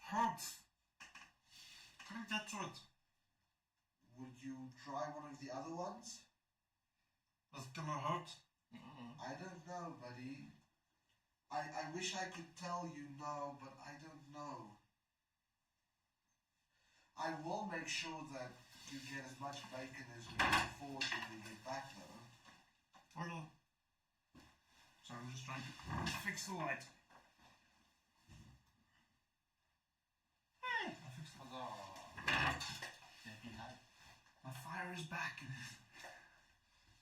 Hurt! Couldn't get to it. Would you try one of the other ones? It's gonna hurt. I don't know, buddy. I wish I could tell you no, but I don't know. I will make sure that you get as much bacon as we can afford when we get back, though. Well, sorry, I'm just trying to fix the light. Hey, I fixed the light. Debbie light. My fire is back.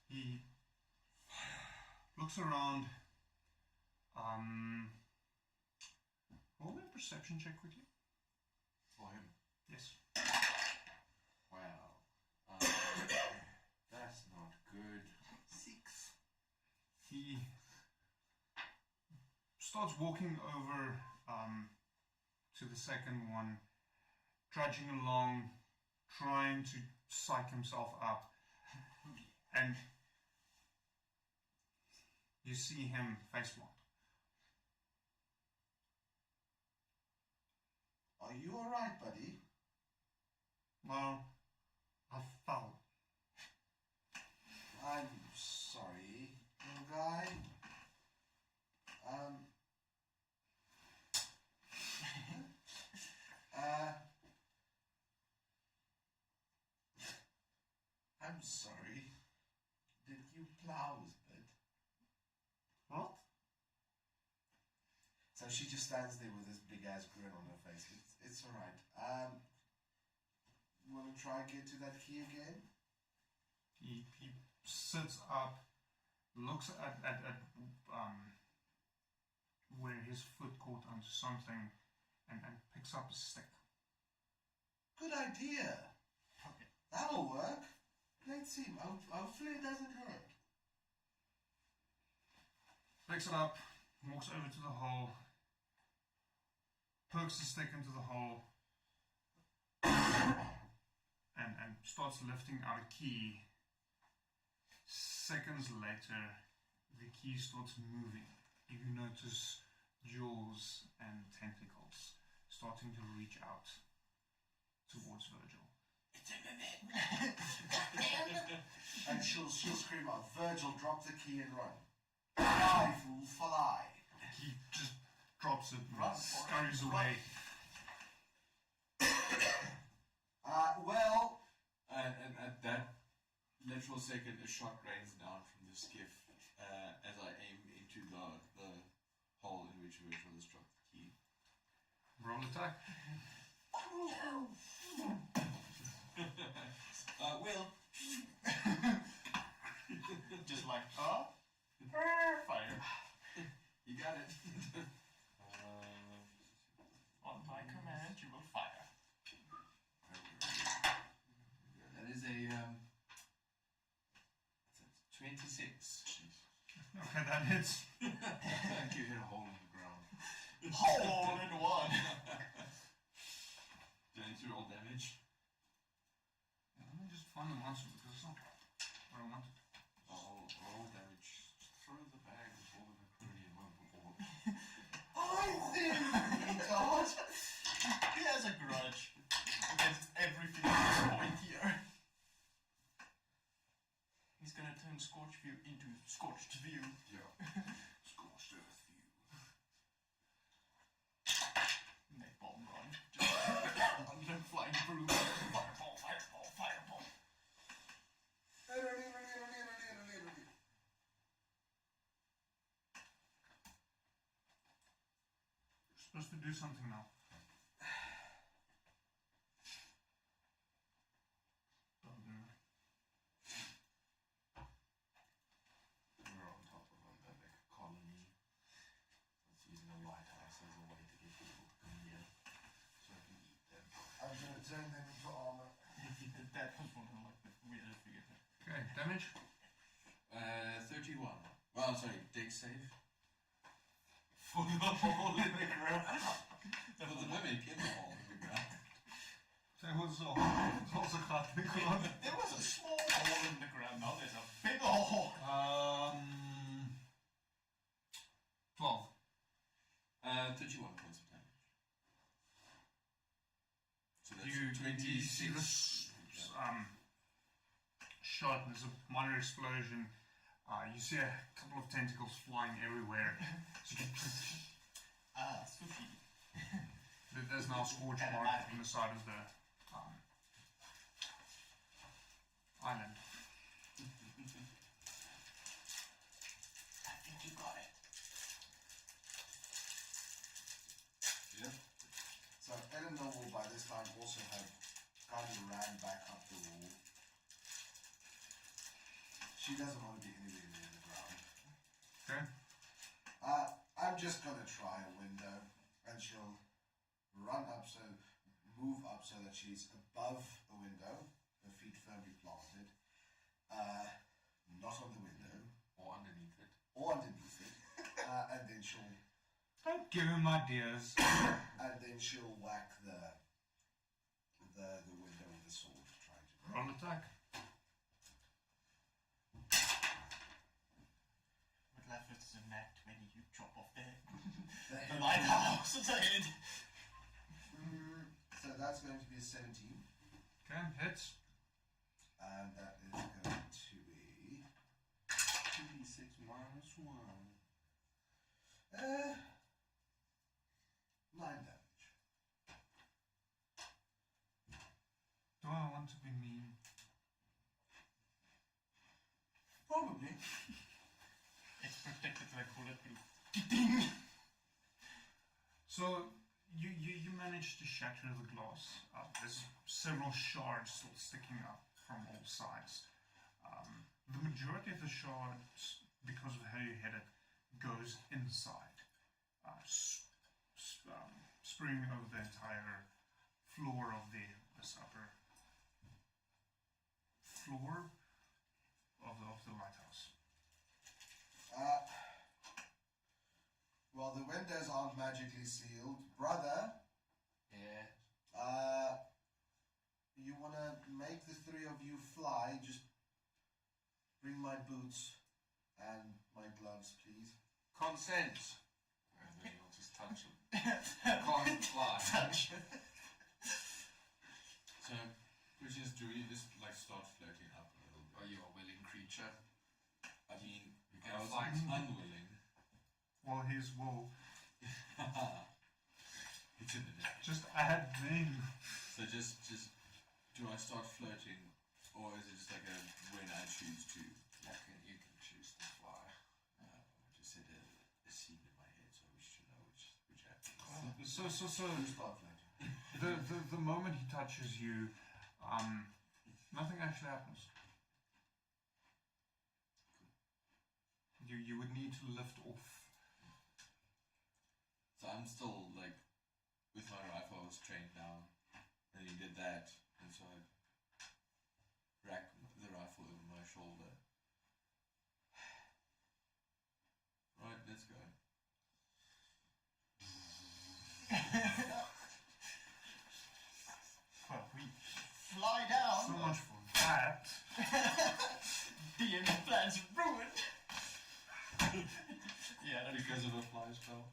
He looks around. Roll me a perception check quickly. For him. Yes. Well, that's not good. 6. He starts walking over to the second one, trudging along, trying to psych himself up, and you see him face plant. Are you alright, buddy? No, I fell. I'm sorry, little guy. I'm sorry. Did you plow his bit? What? So she just stands there with this big ass grin on her face. It's alright. You wanna try and get to that key again? He sits up, looks at where his foot caught onto something, and picks up a stick. Good idea. Okay. That'll work. Let's see. Hopefully it doesn't hurt. Picks it up, walks over to the hole, pokes the stick into the hole, and starts lifting out a key. Seconds later, the key starts moving. You notice jaws and tentacles starting to reach out towards Virgil. It's in the net. And she'll scream out, Virgil, drop the key and run. Fly, fool, fly. He just drops it and Run, scurries run. away. Well, And at that literal second, a shot rains down from the skiff as I aim into the hole in which Virgil has dropped the key. Roll attack. Will. Just like, fire. You got it. On my command, you will fire. That is a 26. Okay, that hits. You hit a hole in the ground. Hole in one. Do I need to roll damage? Yeah, let me just find the monster because it's not what I wanted. Roll damage. Just throw the bag with all the macaroni in one before. I think, God. He has a grudge against everything at this point here. He's gonna turn Scorched View into Scorched View. Yeah. Scorched earth view. Napalm run. Just under flying broom. Fireball, fireball, fireball. You're supposed to do something now. We're on top of a colony. That was one of like the weirdest figures. Okay, damage. 31. Well, sorry, dig save. For the hole in the ground. For the mimic in the hole in the ground. There was also got the ground. There was a small hole in the ground, now there's a big hole. 12. 31 points of damage. So that's You 26. see this shot, there's a minor explosion. You see a couple of tentacles flying everywhere. Sushi. There's now a scorch mark on the side of the island. I think you got it. Yep. So Eleanor will by this time also have kind of ran back up the wall. She doesn't want to be anywhere near the ground. Okay. I'm just gonna try a window, and she'll run up, move up so that she's above a window, her feet firmly planted, not on the window Or underneath it. or underneath it, and then she'll Don't give him ideas. whack the window with the sword, trying to. Roll attack. Would laugh if it's a nat 20 you chop off the lighthouse head. So that's going to be a 17, Okay, hits. and that is going to be 2d6 minus 1. 9 damage. Do I want to be mean? Probably. It's protected like bullet proof. So you managed to shatter the glass. There's several shards still sticking up from all sides. The majority of the shards, because of how you hit it, goes inside, spraying over the entire floor of this upper floor of the lighthouse. Well, the windows aren't magically sealed. Brother, Yeah. you want to make the three of you fly? Just bring my boots and my gloves, please. Consent. And then you'll just touch him. Can't fly. So, which is, do you just like start floating up a little bit? Are you a willing creature? I mean, you can fight unwilling. Well, his will. It's in the neck. Just add thing. So just, do I start floating, or is it just like a when I choose to? You can choose to fly. I just said a scene in my head, so I wish to know which happens. So You start floating. the moment he touches you, nothing actually happens. You would need to lift off. So I'm still like with my rifle. I was trained down, and he did that, and so I racked the rifle over my shoulder. Right, let's go. Well, we fly down. So much for that. DM plans ruined. Yeah, Because of a fly spell.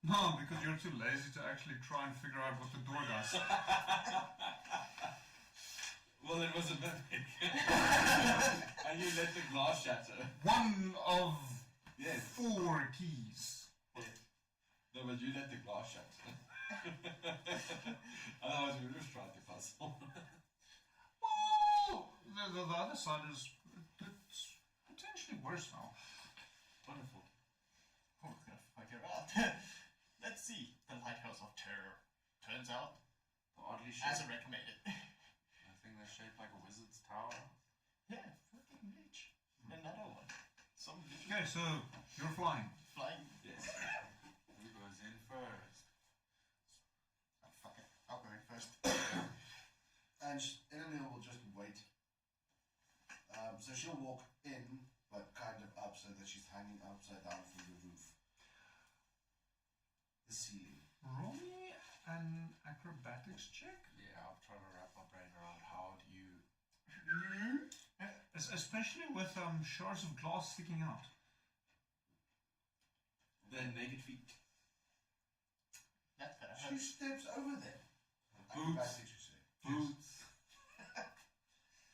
No, because you're too lazy to actually try and figure out what the door does. Well, it was a mimic. And you let the glass shatter. One of Yes. 4 keys. No, but you let the glass shatter. Otherwise, we would have tried the puzzle. Well, the other side is it's potentially worse now. Wonderful. Oh, we're gonna figure out. Let's see. The Lighthouse of Terror. Turns out, Oddly as shaped. recommended. I think they're shaped like a wizard's tower. Yeah, fucking bitch. Another one. Some bitch Okay, so you're flying. flying. Yes. Who goes in first? Oh, fuck it. I'll go in first. And Eleanor will just wait. So she'll walk in, but kind of up so that she's hanging upside down from the roof. The ceiling. Roll me an acrobatics check. Yeah, I'm trying to wrap my brain around how do you. Especially with shards of glass sticking out. Then naked feet. That's better. She steps over them. Boots. Acrobatics, you say. Boots.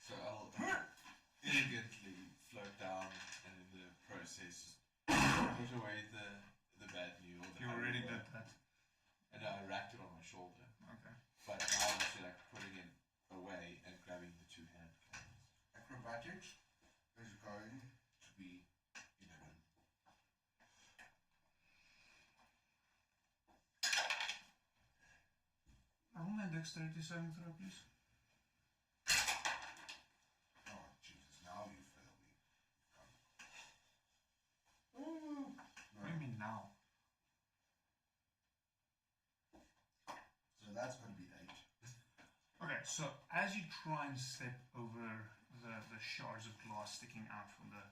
So I'll elegantly float down and in the process put away the bad news. You already did that. And I wrapped it on my shoulder. Okay. But now I'm just like putting it away and grabbing the two hand cannons. Acrobatics is going to be 11. Roll my dexterity saving throw, please. Oh, Jesus, now you fail me. Ooh. What do you mean now? So that's going to be 8. Okay, so as you try and step over the shards of glass sticking out from the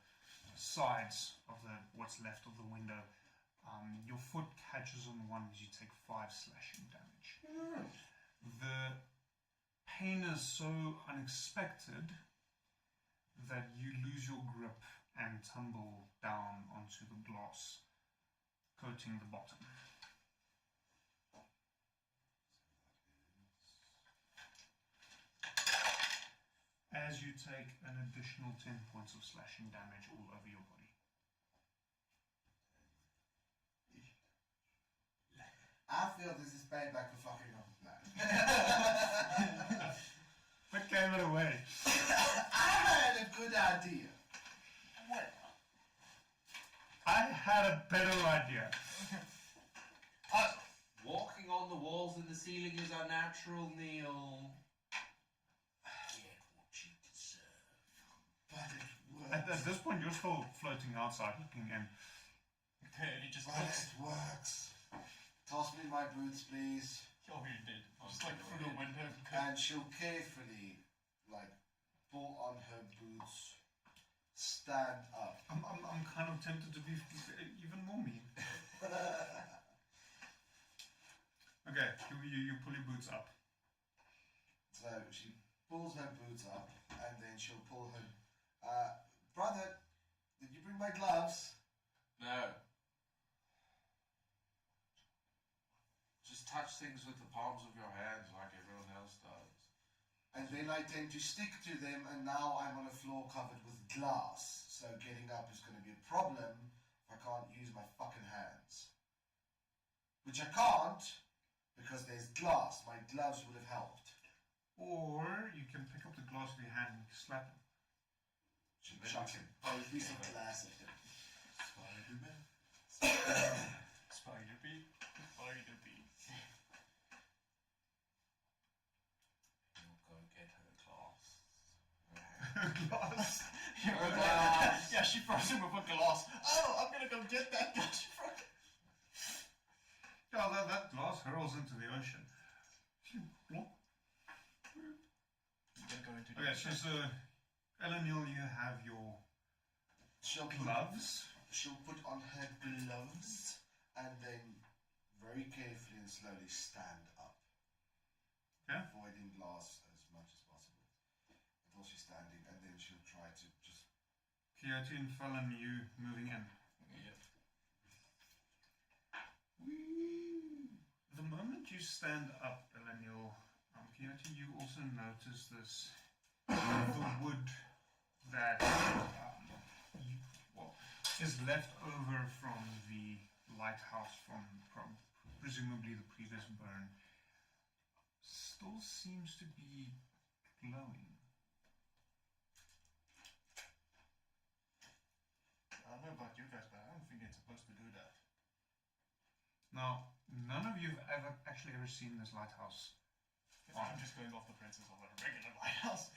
sides of what's left of the window, your foot catches on one as you take 5 slashing damage. The pain is so unexpected that you lose your grip and tumble down onto the glass, coating the bottom. As you take an additional 10 points of slashing damage all over your body. I feel this is payback for fucking up. What gave it away? I had a good idea. What? I had a better idea. Walking on the walls and the ceiling is unnatural, Neil. Get what you deserve. But it At works. this point, you're still floating outside looking in. Okay, and he just But looks. it works. Toss me my boots, please. Oh, he did. Just like through the window. And she'll carefully, pull on her boots, stand up. I'm kind of tempted to be even more mean. Okay, you pull your boots up. So she pulls her boots up, and then she'll pull her. Brother, did you bring my gloves? No. Just touch things with the palms of your hands like everyone else does. And then I tend to stick to them, and now I'm on a floor covered with glass. So getting up is going to be a problem if I can't use my fucking hands. Which I can't, because there's glass. My gloves would have helped. Or you can pick up the glass with your hand and slap him. She chucks him. Oh, a piece of glass at him. Spider-Man. Spider-Bee. Spider-Bee. You'll go get her glass. Glass? Yeah, she throws him with a glass. Oh, I'm gonna go get that guy. She throws it. Yeah, that glass hurls into the ocean. You're gonna go into the Okay, so Eleanor, you have your She'll put, gloves. she'll put on her gloves and then very carefully and slowly stand up. Yeah. Avoiding glass as much as possible. Until she's standing, and then she'll try to just. Coyote and Fallon, you moving in. Yep. The moment you stand up, Eleanor, Coyote, you also notice this the wood that is left over from the lighthouse from presumably the previous burn still seems to be glowing. I don't know about you guys, but I don't think it's supposed to do that. Now, none of you have actually ever seen this lighthouse. I'm just going off the principle of a regular lighthouse.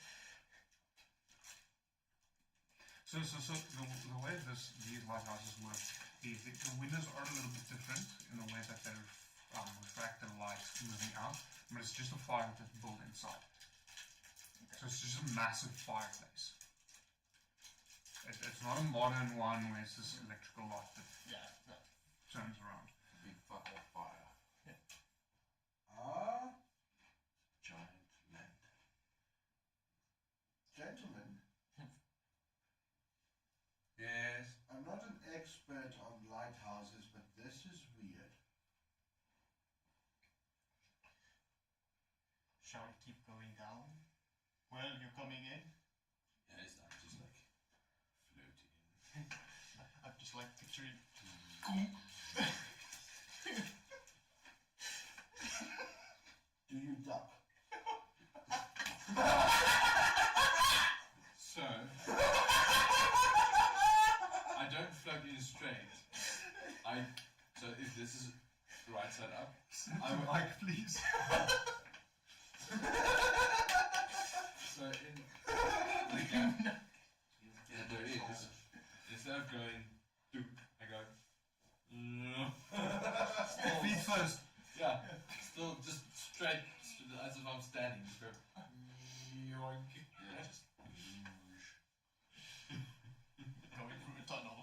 So the way these lighthouses work, the windows are a little bit different in the way that they're refracted light moving out, but it's just a fire that's built inside. it's just a massive fireplace. It's not a modern one where it's this electrical lot that turns around. Big fuck of fire. Giant lantern. Gentlemen, Yes. I'm not an expert on lighthouses, but this is weird. Shall we keep going down? Well, you're coming in. Yes, I'm just like floating in. I'm just like picturing. Do you duck? So I don't float in straight. So if this is right side up, I would Like, please. so in the gap. Yeah, there is. Instead of going doop, I go Feet first. yeah, still just straight as if I'm standing. Just go yoink. Yeah, just Going through a tunnel.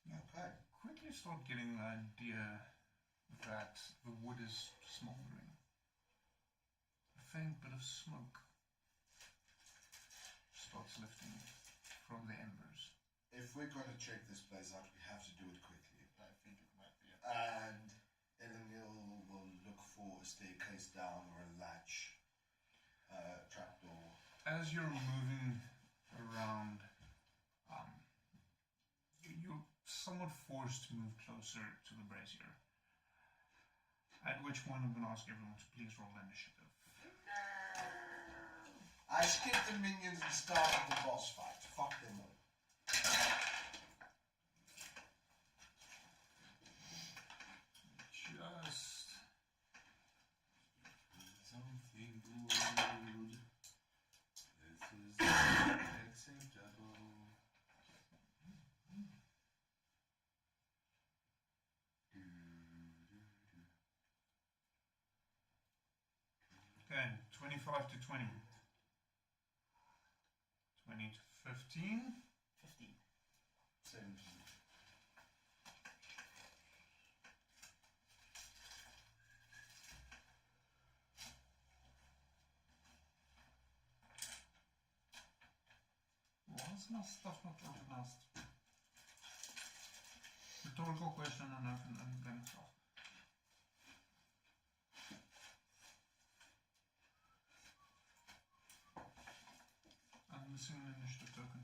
Okay. Quickly start getting the idea that the wood is smoldering. A faint bit of smoke starts lifting from the embers. If we're going to check this place out, we have to do it quickly. I think it might be. And Elenil will look for a staircase down or a latch, trapdoor. As you're moving around, you're somewhat forced to move closer to the brazier. At which point I'm going to ask everyone to please roll initiative. I skipped the minions and started the boss fight. Fuck them all. Just something good. This is acceptable. okay, 25 to 20. 20 to 15. 15. 17. Why is my stuff not organized? Rhetorical question and then stuff. I'm missing an initiative token.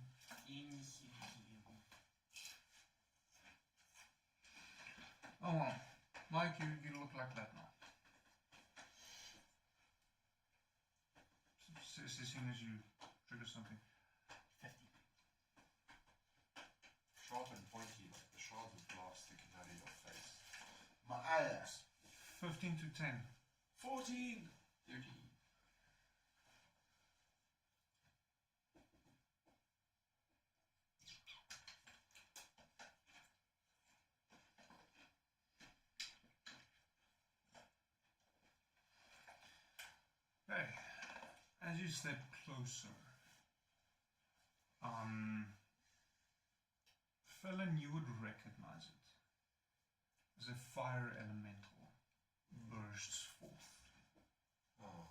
Oh well. Mike, you look like that now. As soon as you trigger something. 50. Sharp and pointy, like the shards of glass sticking out of your face. My ass. 15 to 10. 14! 30. Okay. As you step closer, Felon, you would recognize it as a fire elemental bursts forth Oh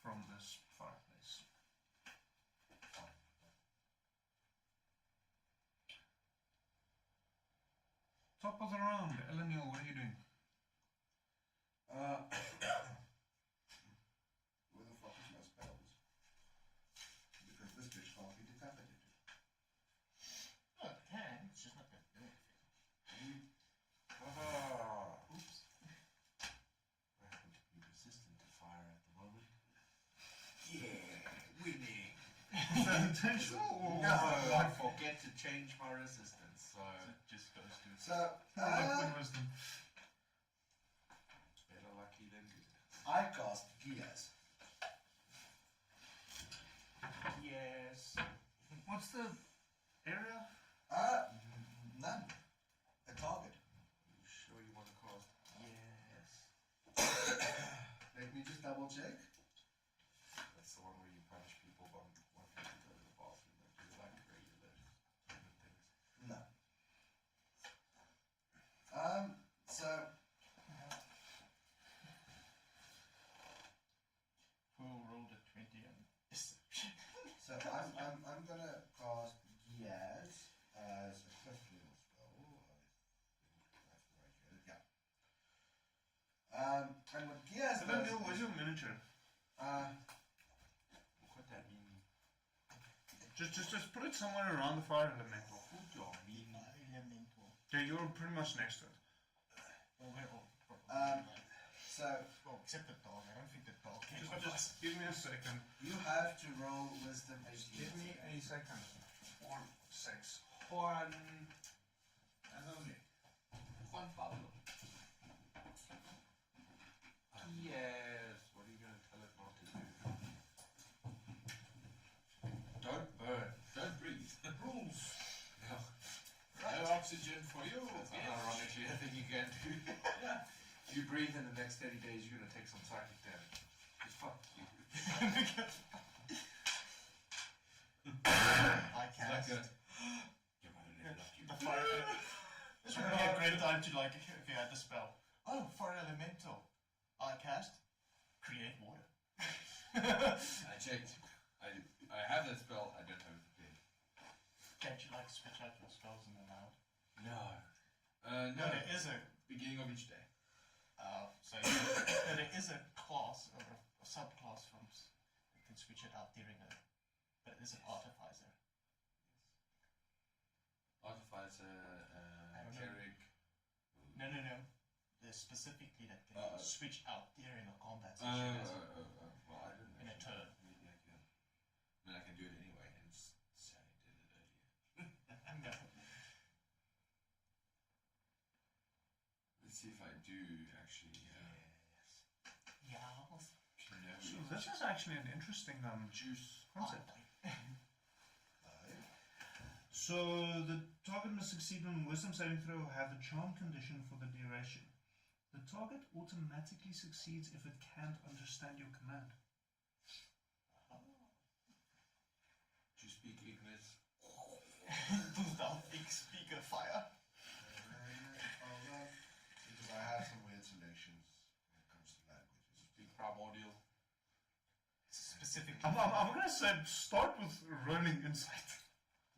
from this fireplace. Top of the round, Elenil, what are you doing? Where the fuck is my spells? Because this bitch can't be decapitated. Oh, it can. It's just not going to do anything. Oops. I happen to be resistant to fire at the moment. Yeah, winning. Is that intentional or No, I forget to change my resistance, so It just goes to. So, like wisdom? better lucky than good. I cast Gears. Yes. What's the area? None. A target. double check. That's the one where you punish people by wanting to go to the bathroom and do like regular human things. No. So Who rolled a 20 on deception? so I'm gonna cast Gears as a fifth level spell. I think that's where I get it. Yeah. And what Gears And then does Neil, where's is, your miniature? What that mean? Just put it somewhere around the fire elemental. What do I mean? Elemental. Yeah, you're pretty much next to it. Well, we're all probably so well, except the dog. I don't think the dog can. Just give me a second. you have to roll wisdom 18. Give me a second. 4, 6. Juan. And only. Juan Pablo. Yes. What are you gonna tell it not to do? Don't burn. Don't breathe. Rules. No. Right. No oxygen for you. That's ironically a thing you can do. If you breathe in the next 30 days, you're gonna take some psychic damage. Just fuck you. I Like cast. a. You might have never left you. The fire. This would be a great time to like if you had the spell. Oh, fire elemental. I cast. Create water. I checked. I have that spell. I don't have it prepared. Can't you like switch out your spells in and out? No. No, No. there is a. Beginning of each day. So there is a class or a subclass from you can switch it out during a. But it is an artificer. Artificer, I don't know. cleric. No. There's specifically that can switch out during a combat Oh, session. well, I didn't In a actually- turn. Maybe I can. I mean, I can do it anyway, and Sally did it earlier. No. Let's see if I do actually. Yeah. So this is actually an interesting juice concept. So the target must succeed on wisdom saving throw or have the charm condition for the duration. The target automatically succeeds if it can't understand your command. Do you speak English? Thou big speaker fire. Because I have some weird selections when it comes to languages. Speak primordial. Specifically. I'm gonna say start with running insight.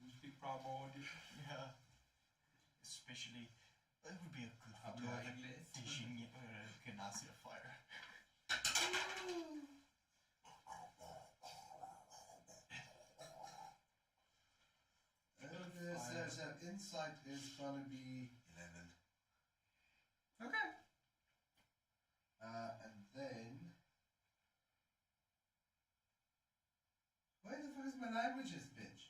You speak primordial. Yeah. Especially, it would be a good for I'm like going left. dishing Ganassia fire. So insight is gonna be 11. Okay. And then where the fuck is my languages, bitch?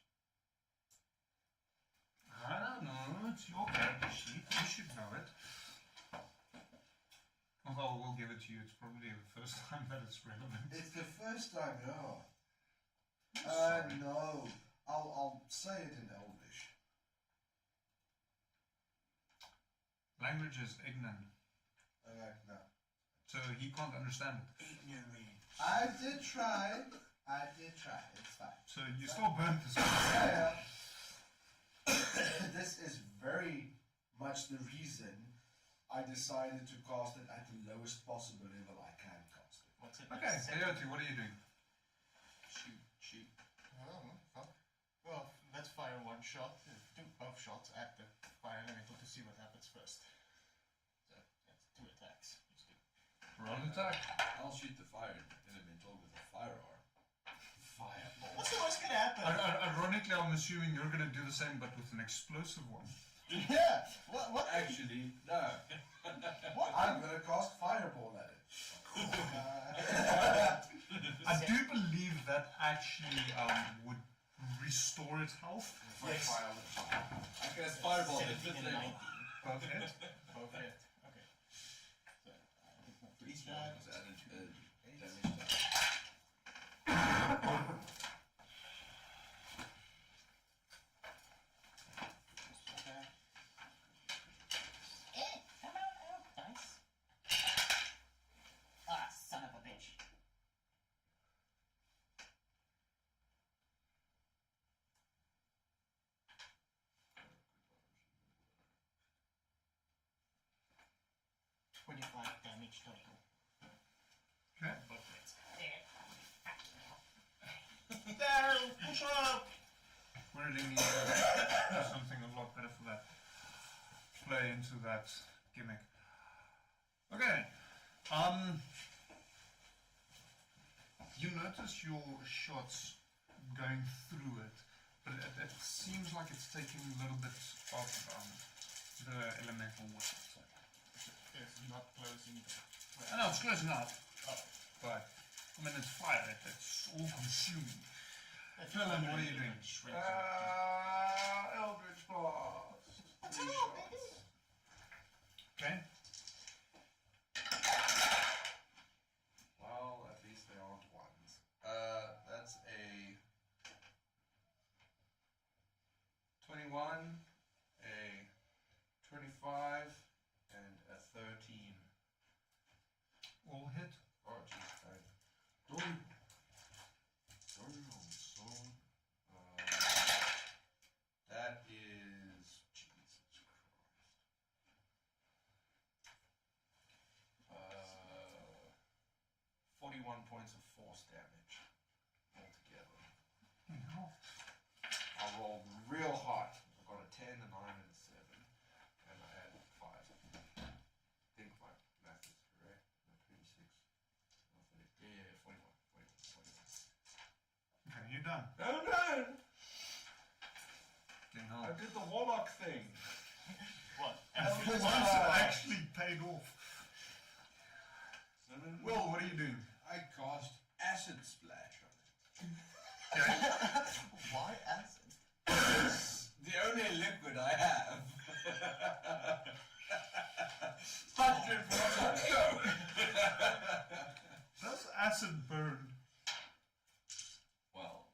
I don't know. It's your character sheet. You should know it. Although we'll give it to you. It's probably the first time that it's relevant. It's the first time, no. Sorry. No. I'll say it in Elvish. Language is ignorant, No. so he can't understand it. I did try. It's fine. So you still burnt this. Yeah. This is very much the reason I decided to cast it at the lowest possible level I can cast it. What's it? Okay, Ayotu, what are you doing? Shoot. Well, let's fire one shot. Do both shots at the fire elemental to see what happens first. So that's 2 attacks. Just do. Roll an attack. I'll shoot the fire elemental with a firearm. Fireball. What's the worst gonna happen? Ironically, I'm assuming you're going to do the same, but with an explosive one. Yeah. What? Actually, no. What? I'm gonna cast Fireball at it. I do believe that actually would restore its health. Yes. I cast fireball at 17 fifth and level. 19. Both hit. Both hit. Okay. So, hit my Each first one shot. was added damage die. Come on out, dice. Ah, son of a bitch. 25 damage total. Okay. Both hits. Daryl, push up! We really need to do something a lot better for that. Play into that gimmick. Okay. You notice your shots going through it, but it seems like it's taking a little bit of the elemental with it. It's not closing. I know it's closing up, but I mean it's fire. It's all consuming. Tell them what are you doing? Eldritch Blast. 3 shots. Okay. Well, at least they aren't ones. That's a 21, a 25, and a 13. All hit. Oh, jeez. Don't. That is Jesus Christ. 41 points of force damage altogether. No. I rolled real hot. I got a 10, a 9, and a 7, and I added 5. I think my math is correct. 26. Yeah, 41. Okay, you're done. I'm done. Getting I home. did the warlock thing. What? This actually paid off. No. Will, what are you doing? I cast acid splash on it. Okay. Why acid? It's the only liquid I have. 100 water, go! Does acid burn? Well,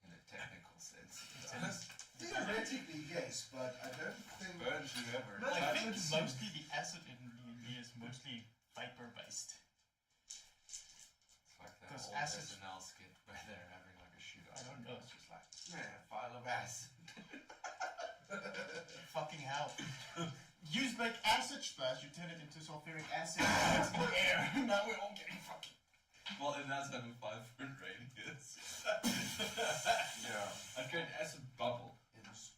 in a technical sense, it does. Theoretically, yes, but I don't think. Burns whoever. No, I think it's- mostly the acid in D&D is mostly viper based. It's like that 'Cause old acid- SNL skit where they're having like a shootout. I don't know. It's just like, man, vial of acid. Fucking hell. You make acid splash, you turn it into sulfuric acid, and it's in the air. Now we're all getting fucking. Well, it does have a 5-foot radius. Yeah. I create acid bubble. It's.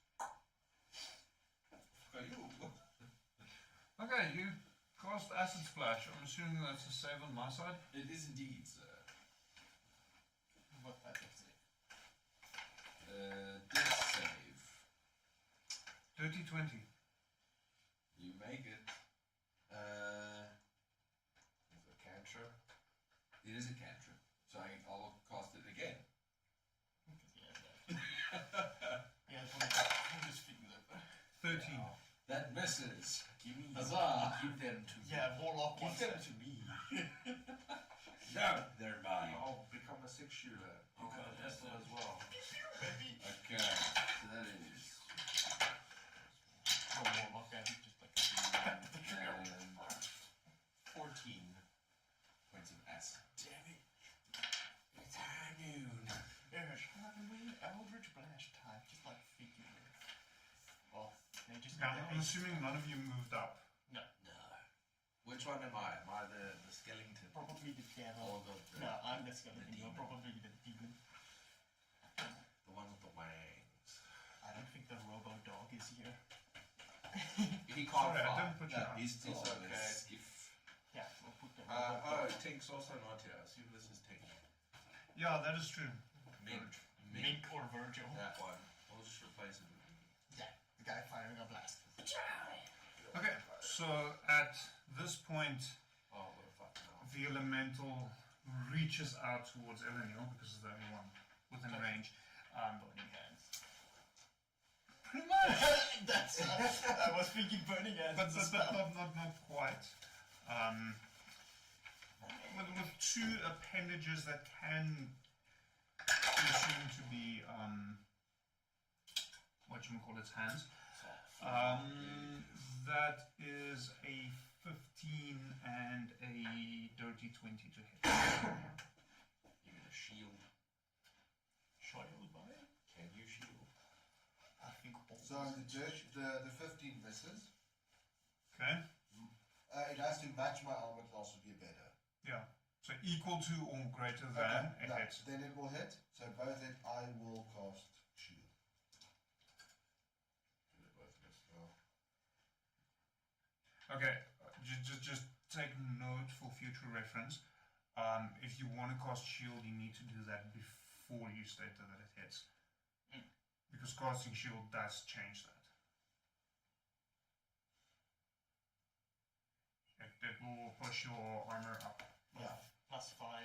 Okay, you cast acid splash. I'm assuming that's a save on my side. It is indeed, sir. What that is it? Death save. Dirty 20. You make it. It's a cantrip. It is a cantrip. So I'll cast it again. Yeah, I'm just figuring that. 13. That misses. Give me Huzzah! Give them to me. Yeah, warlock Give wants them that. to me. No, they're mine. I'll become a 6-shooter. You got a pistol as well. Okay, so that is. Oh, warlock, I think just like And 14 points of acid. Damn it! It's high noon. There's Halloween Eldritch Blast time, just like figuring. Well, they just Now, I'm assuming none of you moved up. No. No. Which one am I? Am I the skeleton? Probably the devil. Or the No, I'm the skeleton. the You're demon. probably the demon. The one with the wings. I don't think the robo dog is here. He can't Sorry, I fly. didn't put you up. He's still He's on okay. his skiff. Yeah, we'll put the robo dog. Tink's also not here. I assume this is Tink. Yeah, that is true. Mink. Mink or Virgil. That one. We'll just replace it with Mink. Yeah, the guy firing a blast. Okay, so at this point, Oh, what a fucking hell. the elemental reaches out towards Eleniel because it's the only one within range. Burning hands. Pretty much. That's. I was thinking burning hands. but is a spell. not quite. With two appendages that can be assumed to be whatchamacallit's hands. That is a 15 and a dirty 20 to hit. Even a shield. Shield by? Can you shield? I think all. So the 15 misses. Okay. It has to match my armor class or be better. Yeah. So equal to or greater than it no, hits. then it will hit. So both hit. I will cast shield. Do they both miss? No. Okay, just take note for future reference. If you want to cast shield, you need to do that before you state that it hits. Because casting shield does change that. It will push your armor up. Yeah. +5, I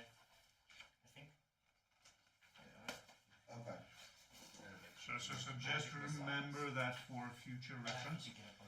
think. Okay. So just remember that for future reference. To get a